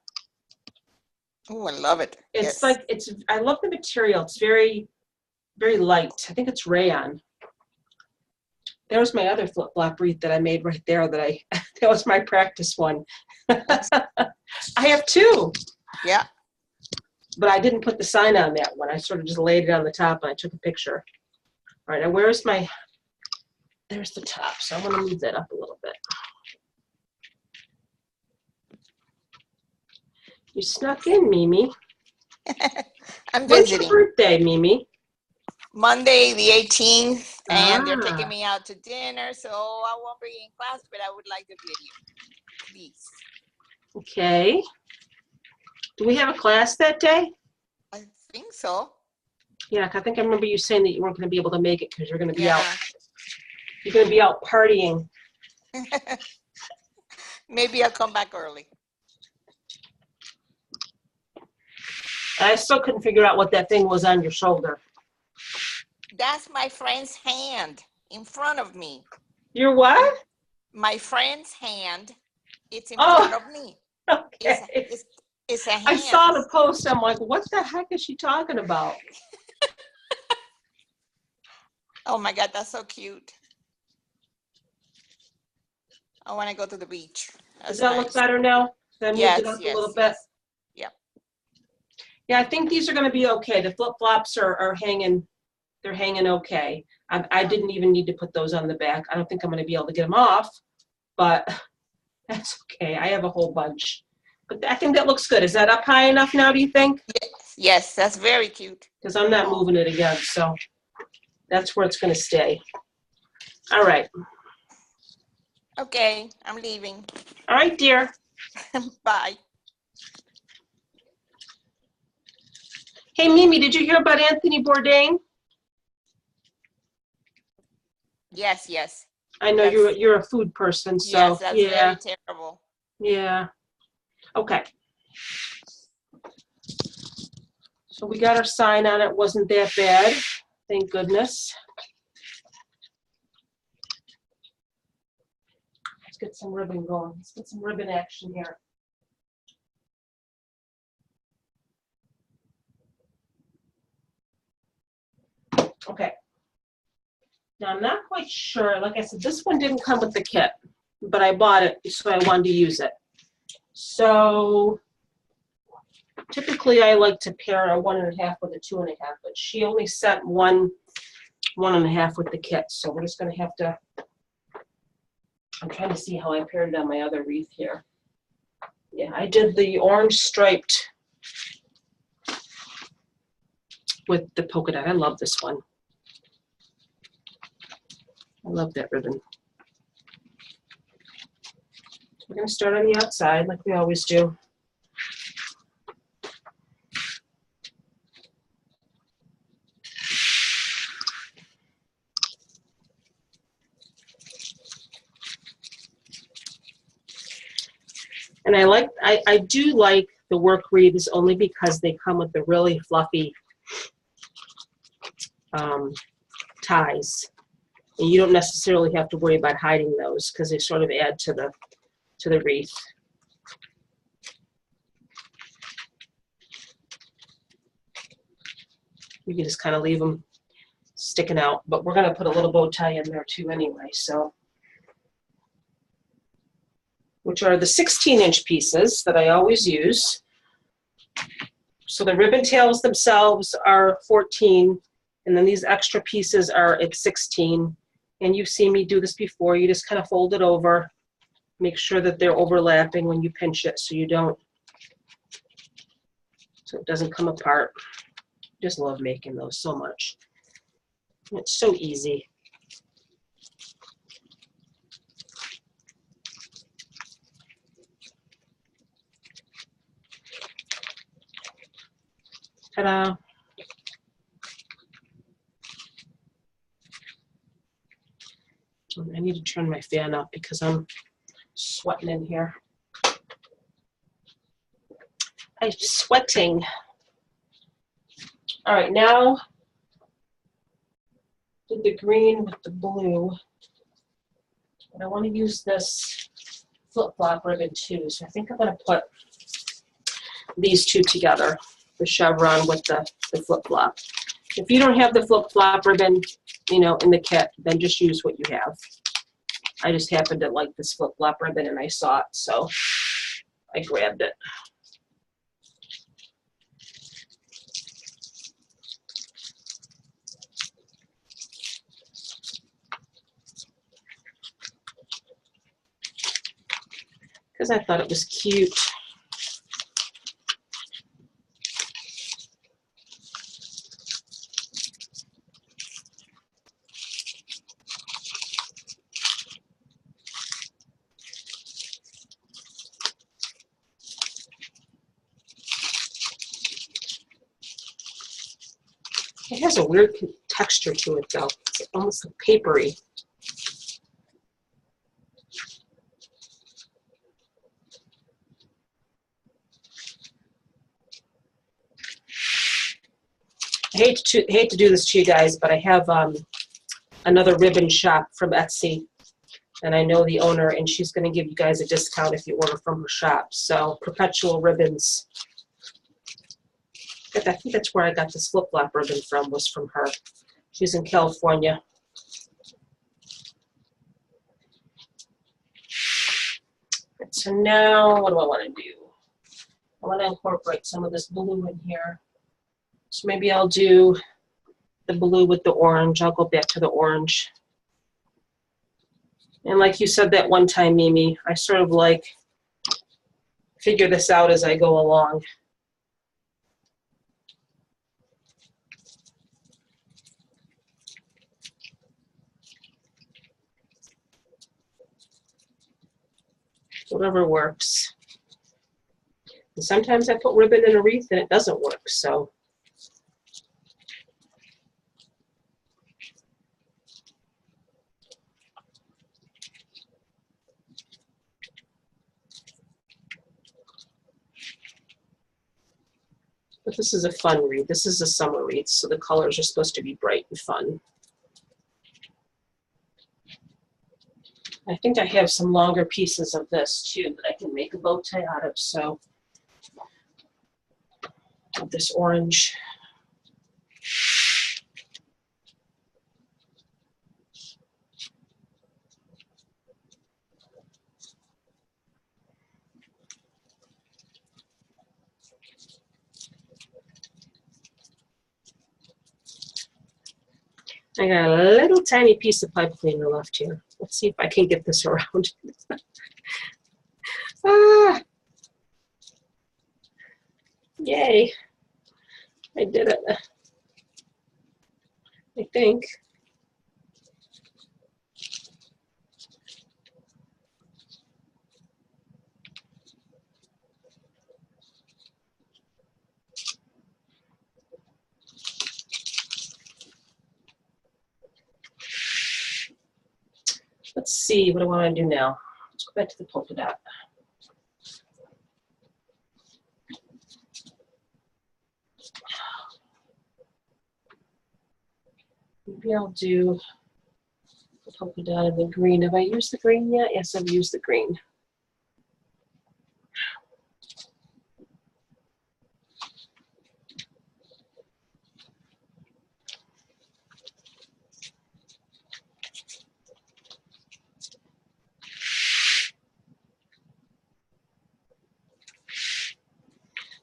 Ooh, I love it. It's Yes. like, I love the material. It's very, very light. I think it's rayon. There's my other flip flop wreath that I made right there that was my practice one. I have two, Yeah. but I didn't put the sign on that one. I sort of just laid it on the top and I took a picture. All right, now there's the top. So I want to move that up a little bit. You snuck in, Mimi. I'm When's your visiting. birthday, Mimi? Monday the 18th, and they're Ah. taking me out to dinner, so I won't be in class, but I would like the video, please. Okay. Do we have a class that day? I think so. Yeah, I think I remember you saying that you weren't going to be able to make it because you're going to be out. Yeah. You're going to be out partying. Maybe I'll come back early. I still couldn't figure out what that thing was on your shoulder. That's my friend's hand in front of me. Your what? My friend's hand, it's in Oh. front of me. Okay. It's a hand. I saw the post. I'm like, what the heck is she talking about? Oh my God, that's so cute. I want to go to the beach. Does That's that look nice. better now? Did I move Yes, it up yes, a little bit? yes. Yep. Yeah, I think these are going to be okay. The flip flops are hanging. They're hanging okay. I didn't even need to put those on the back. I don't think I'm going to be able to get them off, but that's okay. I have a whole bunch. But I think that looks good. Is that up high enough now, do you think? Yes, that's very cute. Because I'm not moving it again, so that's where it's going to stay. All right. Okay, I'm leaving. All right, dear. Bye. Hey, Mimi, did you hear about Anthony Bourdain? Yes, yes. I know That's- you're a food person, so Yes, that's yeah, very terrible. yeah. Okay. So we got our sign on it. Wasn't that bad? Thank goodness. Let's get some ribbon going. Let's get some ribbon action here. Okay. Now I'm not quite sure. Like I said, this one didn't come with the kit, but I bought it, so I wanted to use it. So typically I like to pair a 1.5 with a 2.5, but she only sent 1.5 with the kit. So we're just gonna have to, I'm trying to see how I paired it on my other wreath here. Yeah, I did the orange striped with the polka dot. I love this one. I love that ribbon. We're going to start on the outside like we always do. And I do like the work wreaths only because they come with the really fluffy ties. And you don't necessarily have to worry about hiding those because they sort of add to to the wreath. You can just kind of leave them sticking out, but we're going to put a little bow tie in there too anyway, so. Which are the 16-inch pieces that I always use. So the ribbon tails themselves are 14, and then these extra pieces are at 16. And you've seen me do this before. You just kind of fold it over, make sure that they're overlapping when you pinch it so you don't, so it doesn't come apart. Just love making those so much. It's so easy. Ta-da. I need to turn my fan up because I'm sweating in here. I'm sweating. All right, now did the green with the blue. And I want to use this flip-flop ribbon too. So I think I'm going to put these two together, the chevron with the flip-flop. If you don't have the flip-flop ribbon, you know, in the kit, then just use what you have. I just happened to like this flip-flop ribbon and I saw it, so I grabbed it. Because I thought it was cute. It has a weird texture to it though. It's almost like papery. I hate to do this to you guys, but I have another ribbon shop from Etsy, and I know the owner, and she's going to give you guys a discount if you order from her shop. So Perpetual Ribbons. I think that's where I got this flip-flop ribbon from, was from her. She's in California. So now, what do I want to do? I want to incorporate some of this blue in here. So maybe I'll do the blue with the orange. I'll go back to the orange. And like you said that one time, Mimi, I sort of like figure this out as I go along. Whatever works. And sometimes I put ribbon in a wreath and it doesn't work, so. But this is a fun wreath. This is a summer wreath, so the colors are supposed to be bright and fun. I think I have some longer pieces of this too that I can make a bow tie out of, so with this orange. I got a little tiny piece of pipe cleaner left here. Let's see if I can get this around. Ah, yay. I did it. I think. Let's see, what do I want to do now? Let's go back to the polka dot. Maybe I'll do the polka dot and the green. Have I used the green yet? Yes, I've used the green.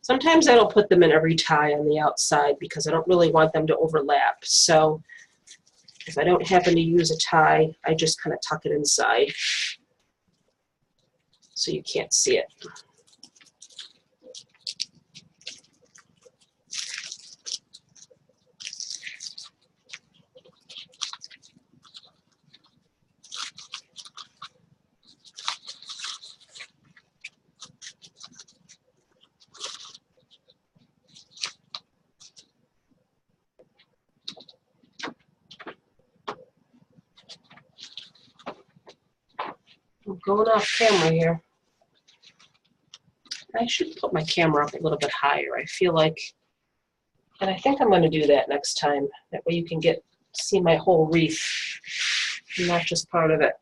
Sometimes I don't put them in every tie on the outside because I don't really want them to overlap. So if I don't happen to use a tie, I just kind of tuck it inside so you can't see it. I'm going off camera here. I should put my camera up a little bit higher. I feel like, and I think I'm going to do that next time. That way you can see my whole wreath, not just part of it.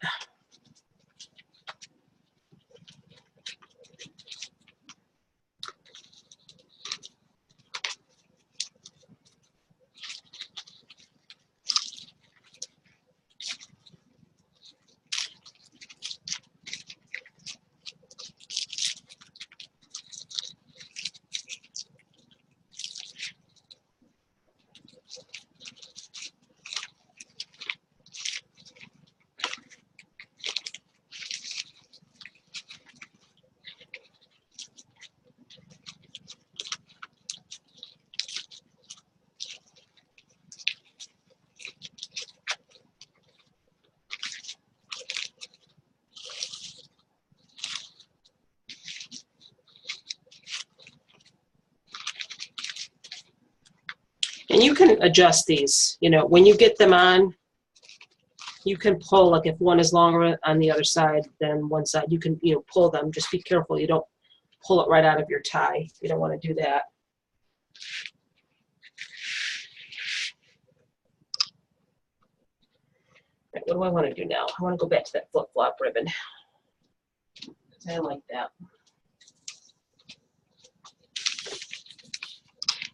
And you can adjust these, you know, when you get them on, you can pull, like if one is longer on the other side than one side, you can, you know, pull them. Just be careful you don't pull it right out of your tie. You don't want to do that. Right, what do I want to do now? I want to go back to that flip-flop ribbon. I like that.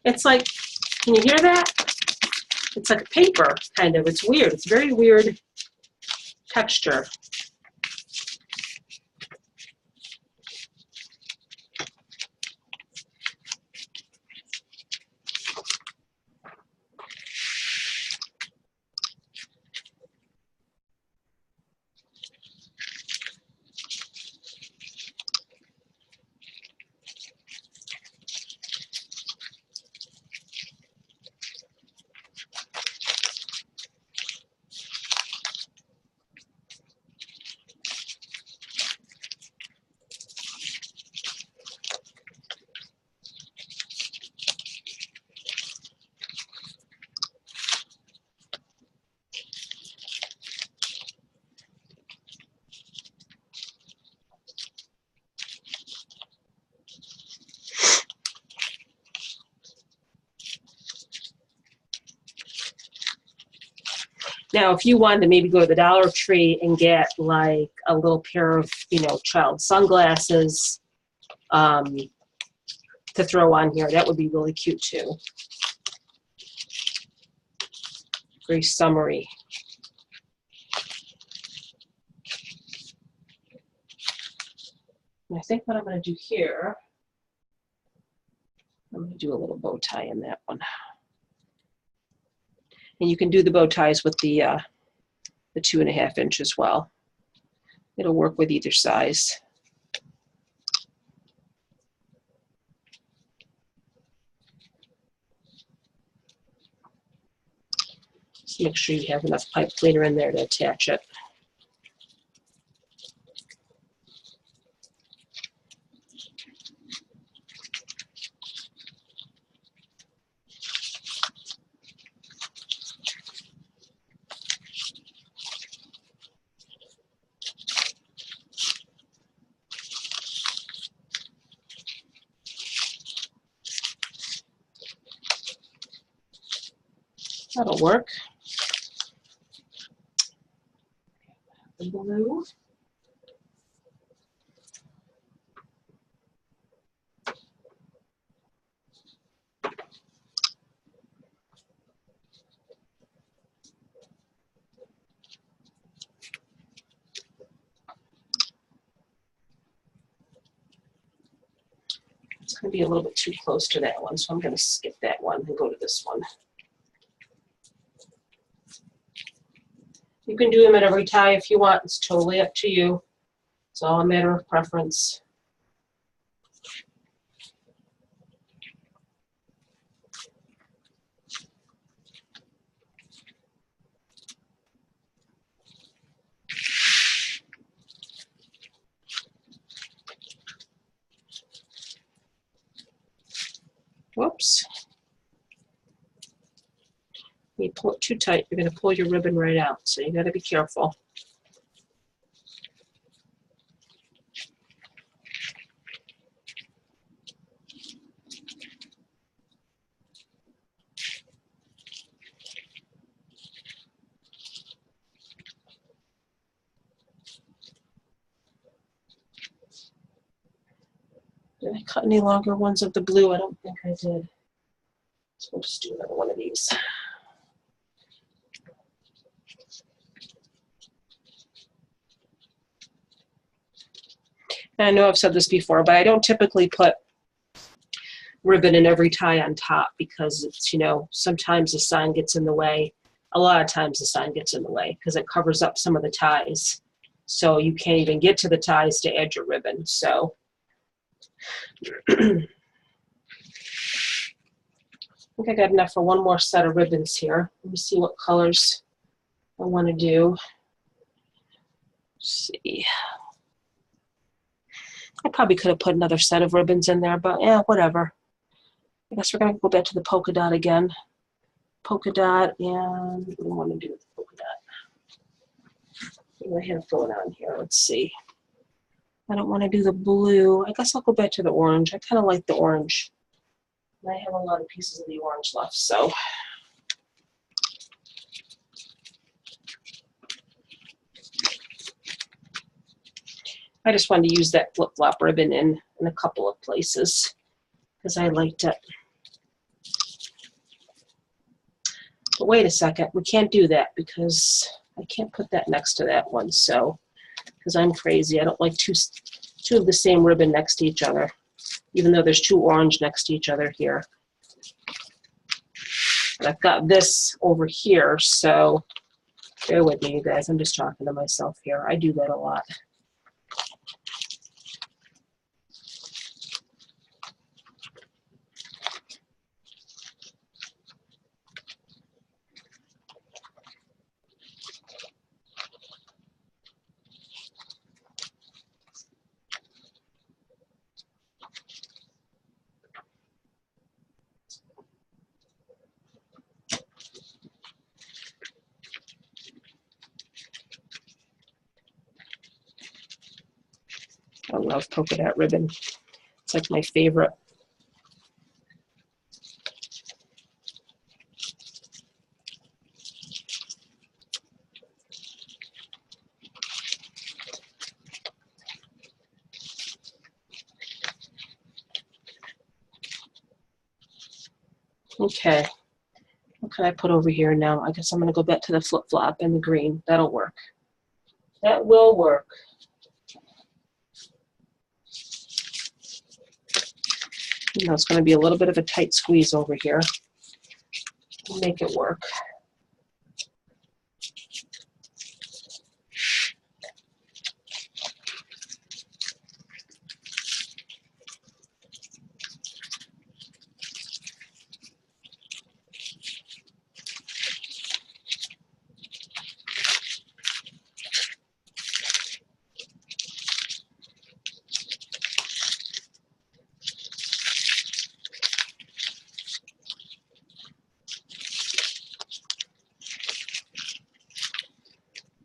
It's like, can you hear that? It's like paper, kind of. It's weird. It's very weird texture. Now, if you wanted to maybe go to the Dollar Tree and get like a little pair of, you know, child sunglasses to throw on here, that would be really cute too. Very summery. And I think what I'm going to do here, I'm going to do a little bow tie in that one. And you can do the bow ties with the 2.5 inch as well. It'll work with either size. Just make sure you have enough pipe cleaner in there to attach it. That'll work. The blue. going to be a little bit too close to that one, so I'm going to skip that one and go to this one. You can do them at every tie if you want. It's totally up to you. It's all a matter of preference. Whoops. You pull it too tight, you're going to pull your ribbon right out, so you got to be careful. Did I cut any longer ones of the blue? I don't think I did. So we'll just do another one of these. And I know I've said this before, but I don't typically put ribbon in every tie on top because it's, you know, sometimes the sign gets in the way. A lot of times the sign gets in the way because it covers up some of the ties. So you can't even get to the ties to add your ribbon. So I think I got enough for one more set of ribbons here. Let me see what colors I want to do. Let's see. I probably could have put another set of ribbons in there, but yeah, whatever. I guess we're going to go back to the polka dot again. Polka dot, and what do I want to do with the polka dot? What do I have going on here? Let's see. I don't want to do the blue. I guess I'll go back to the orange. I kind of like the orange. And I have a lot of pieces of the orange left, so. I just wanted to use that flip-flop ribbon in a couple of places because I liked it. But wait a second, we can't do that because I can't put that next to that one, so, because I'm crazy. I don't like two of the same ribbon next to each other, even though there's two orange next to each other here. But I've got this over here, so bear with me, you guys. I'm just talking to myself here. I do that a lot. I love polka dot ribbon. It's like my favorite. Okay, what can I put over here now? I guess I'm going to go back to the flip-flop and the green. That'll work. That will work. You know, it's going to be a little bit of a tight squeeze over here. Make it work.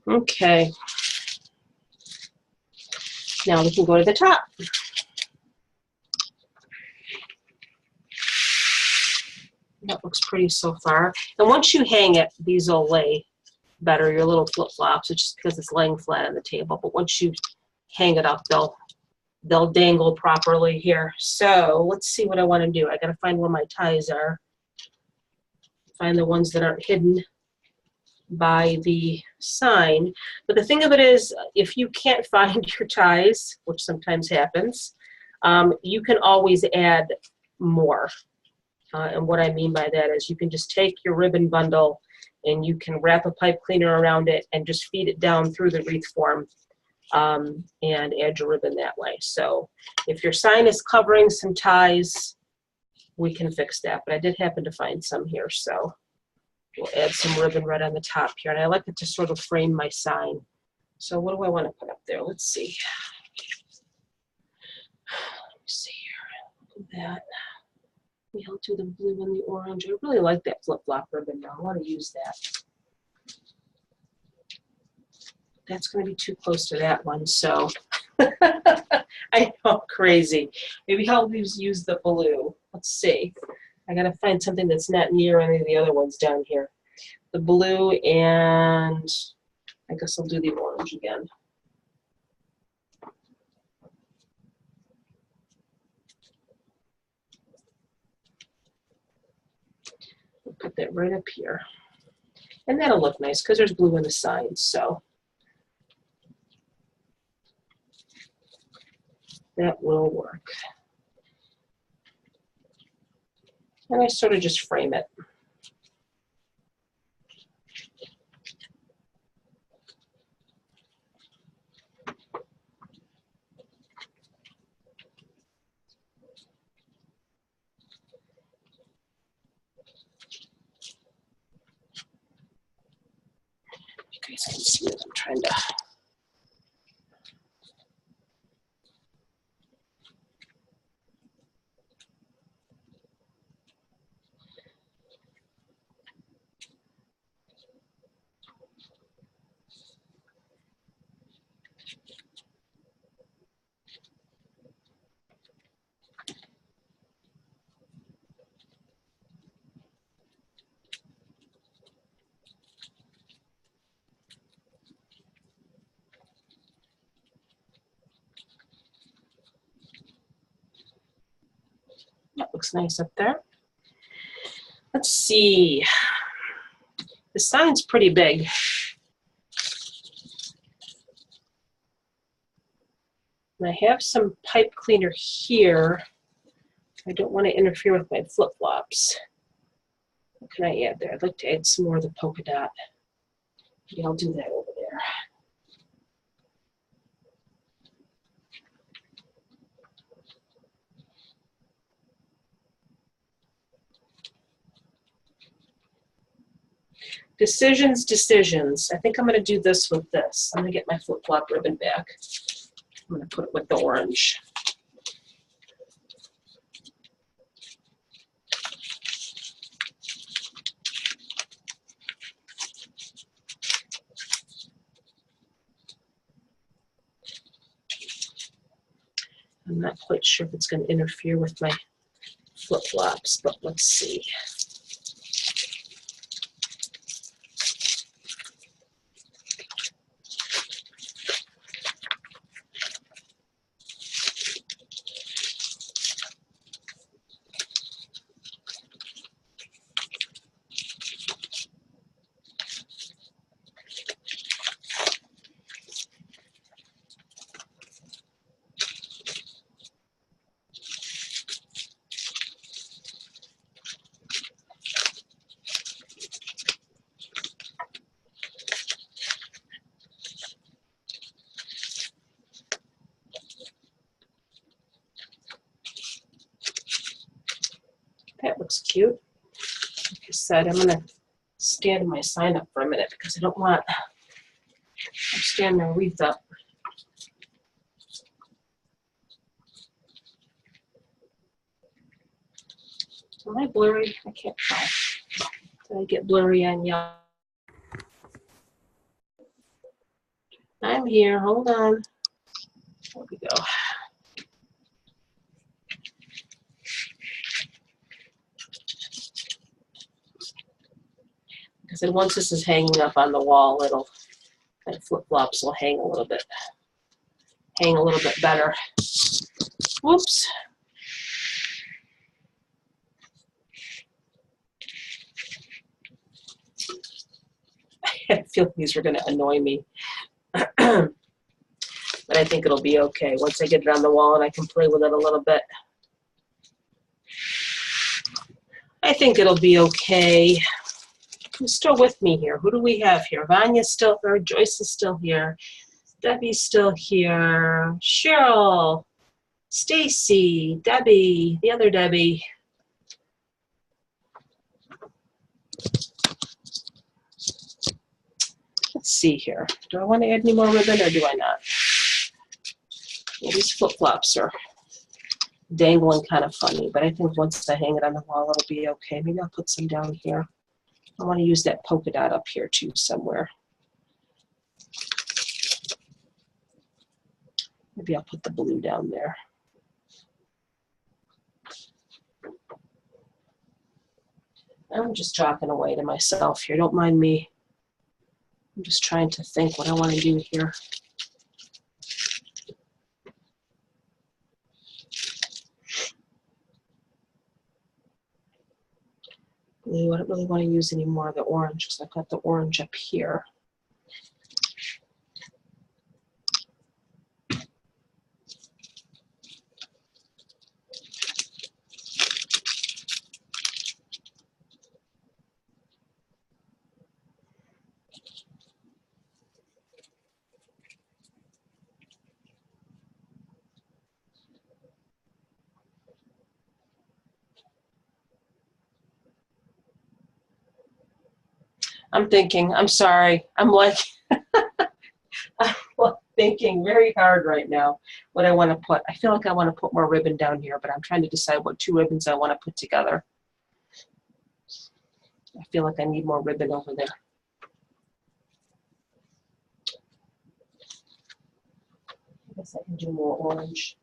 Okay. Now we can go to the top. That looks pretty so far. And once you hang it, these will lay better, your little flip-flops. It's just because it's laying flat on the table. But once you hang it up, they'll dangle properly here. So let's see what I want to do. I got to find where my ties are. Find the ones that aren't hidden by the sign. But the thing of it is, if you can't find your ties, which sometimes happens, You can always add more. And what I mean by that is you can just take your ribbon bundle and you can wrap a pipe cleaner around it and just feed it down through the wreath form and add your ribbon that way. So if your sign is covering some ties, we can fix that. But I did happen to find some here, so we'll add some ribbon right on the top here. And I like it to sort of frame my sign. So what do I want to put up there? Let's see. Let me see here. Do that. Maybe I'll do the blue and the orange. I really like that flip-flop ribbon now. I want to use that. That's going to be too close to that one, so I know, crazy. Maybe I'll use the blue. Let's see. I got to find something that's not near any of the other ones down here. The blue, and I guess I'll do the orange again. We'll put that right up here. And that'll look nice because there's blue on the sides, so that will work. And I sort of just frame it. You guys can see as I'm trying to. That looks nice up there. Let's see. The sign's pretty big. And I have some pipe cleaner here. I don't want to interfere with my flip-flops. What can I add there? I'd like to add some more of the polka dot. Maybe I'll do that over there. Decisions, decisions. I think I'm going to do this with this. I'm going to get my flip-flop ribbon back. I'm going to put it with the orange. I'm not quite sure if it's going to interfere with my flip-flops, but let's see. That looks cute. Like I said, I'm going to stand my sign up for a minute because I don't want to stand my wreath up. Am I blurry? I can't tell. Did I get blurry on y'all? I'm here. Hold on. There we go. Because then once this is hanging up on the wall, it'll, my flip-flops will hang a little bit better. Whoops. I had a feeling these were going to annoy me. My But I think it'll be okay once I get it on the wall and I can play with it a little bit. I think it'll be okay. Who's still with me here? Who do we have here? Vanya's still here. Joyce is still here. Debbie's still here. Cheryl, Stacy, Debbie, the other Debbie. Let's see here. Do I want to add any more ribbon or do I not? Well, these flip-flops are dangling kind of funny, but I think once I hang it on the wall, it'll be okay. Maybe I'll put some down here. I want to use that polka dot up here too somewhere. Maybe I'll put the blue down there. I'm just talking away to myself here. Don't mind me. I'm just trying to think what I want to do here. Blue, I don't really want to use any more of the orange because I've got the orange up here. I'm thinking, I'm sorry. I'm like, I'm thinking very hard right now what I want to put. I feel like I want to put more ribbon down here, but I'm trying to decide what two ribbons I want to put together. I feel like I need more ribbon over there. I guess I can do more orange.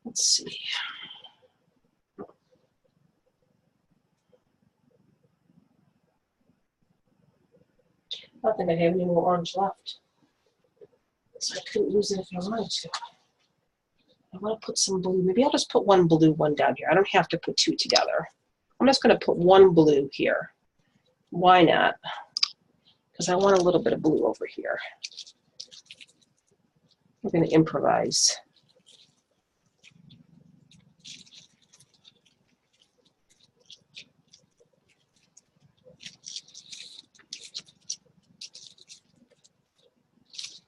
Let's see. I don't think I have any more orange left. So I couldn't use it if I wanted to. I want to put some blue. Maybe I'll just put one blue one down here. I don't have to put two together. I'm just going to put one blue here. Why not? Because I want a little bit of blue over here. We're going to improvise.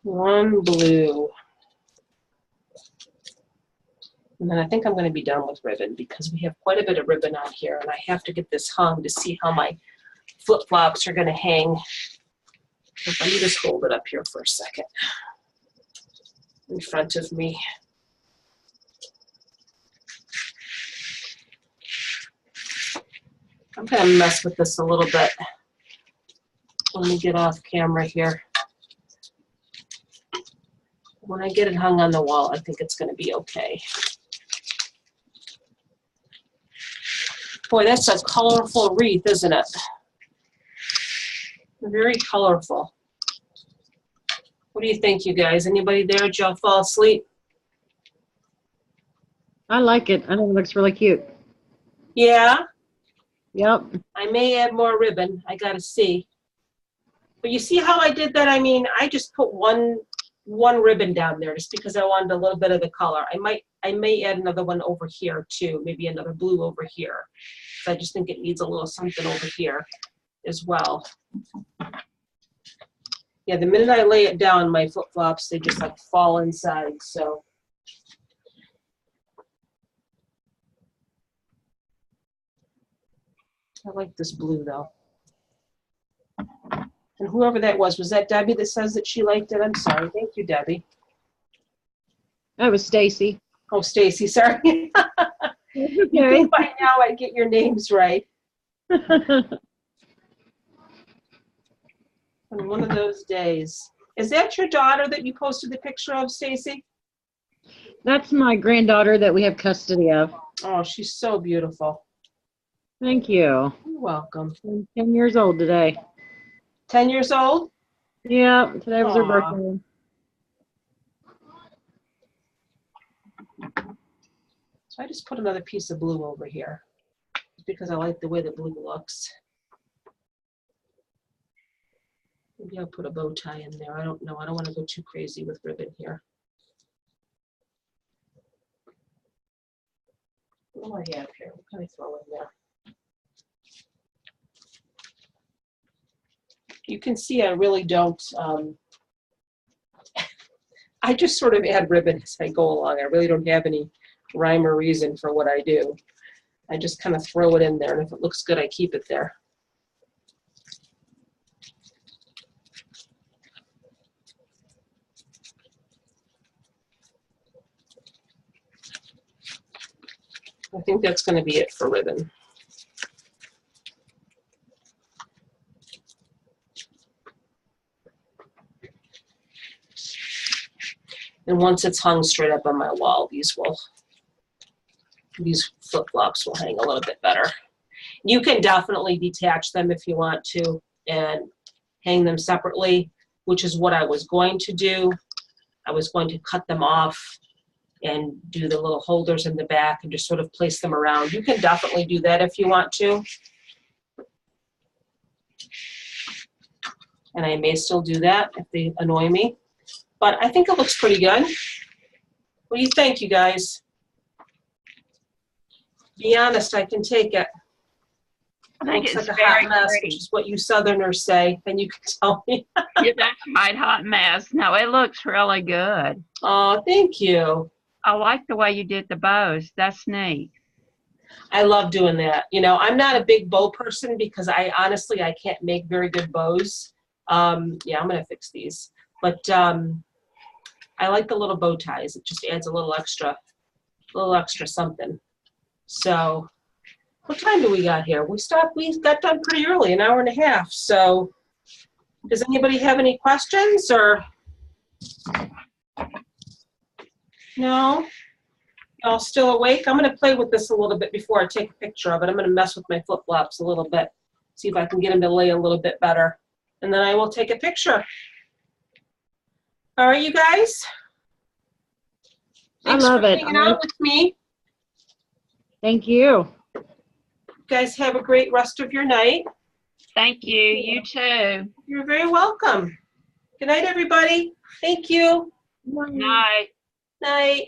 One blue. And then I think I'm going to be done with ribbon because we have quite a bit of ribbon on here and I have to get this hung to see how my flip-flops are going to hang. Let me just hold it up here for a second in front of me. I'm going to mess with this a little bit when we get off camera here. When I get it hung on the wall, I think it's going to be okay. Boy, that's a colorful wreath, isn't it? Very colorful. What do you think, you guys? Anybody there? Did y'all fall asleep? I like it. I think it looks really cute. Yeah? Yep. I may add more ribbon. I got to see. But you see how I did that? I mean, I just put one ribbon down there just because I wanted a little bit of the color. I may add another one over here too, maybe another blue over here. So I just think it needs a little something over here as well. Yeah, the minute I lay it down, my flip-flops, they just like fall inside, so. I like this blue though. And whoever that was that Debbie that says that she liked it? I'm sorry. Thank you, Debbie. That was Stacy. Oh, Stacy, sorry. You Okay. think by now I get your names right. On one of those days. Is that your daughter that you posted the picture of, Stacy? That's my granddaughter that we have custody of. Oh, she's so beautiful. Thank you. You're welcome. I'm 10 years old today. 10 years old? Yeah, today was her Aw. birthday. So I just put another piece of blue over here because I like the way the blue looks. Maybe I'll put a bow tie in there. I don't know. I don't want to go too crazy with ribbon here. What do I have here? What can I throw in there? You can see I really don't, I just sort of add ribbon as I go along. I really don't have any rhyme or reason for what I do. I just kind of throw it in there, and if it looks good, I keep it there. I think that's going to be it for ribbon. And once it's hung straight up on my wall, these flip-flops will hang a little bit better. You can definitely detach them if you want to and hang them separately, which is what I was going to do. I was going to cut them off and do the little holders in the back and just sort of place them around. You can definitely do that if you want to. And I may still do that if they annoy me. But I think it looks pretty good. What do you think, you guys? Be honest, I can take it. I think Looks it's like a hot very mess, pretty. which is what you Southerners say, and you can tell me. Yeah, that's right, hot mess. No, it looks really good. Oh, thank you. I like the way you did the bows. That's neat. I love doing that. You know, I'm not a big bow person because I honestly can't make very good bows. Yeah, I'm gonna fix these, but I like the little bow ties. It just adds a little extra something. So, what time do we got here? We got done pretty early, an hour and a half. So, does anybody have any questions or? No? Y'all still awake? I'm gonna play with this a little bit before I take a picture of it. I'm gonna mess with my flip-flops a little bit, see if I can get them to lay a little bit better. And then I will take a picture. All right, you guys? Thanks I love for it. hanging out with me. Thank you. You guys have a great rest of your night. Thank you. You too. You're very welcome. Good night, everybody. Thank you. Night. Night.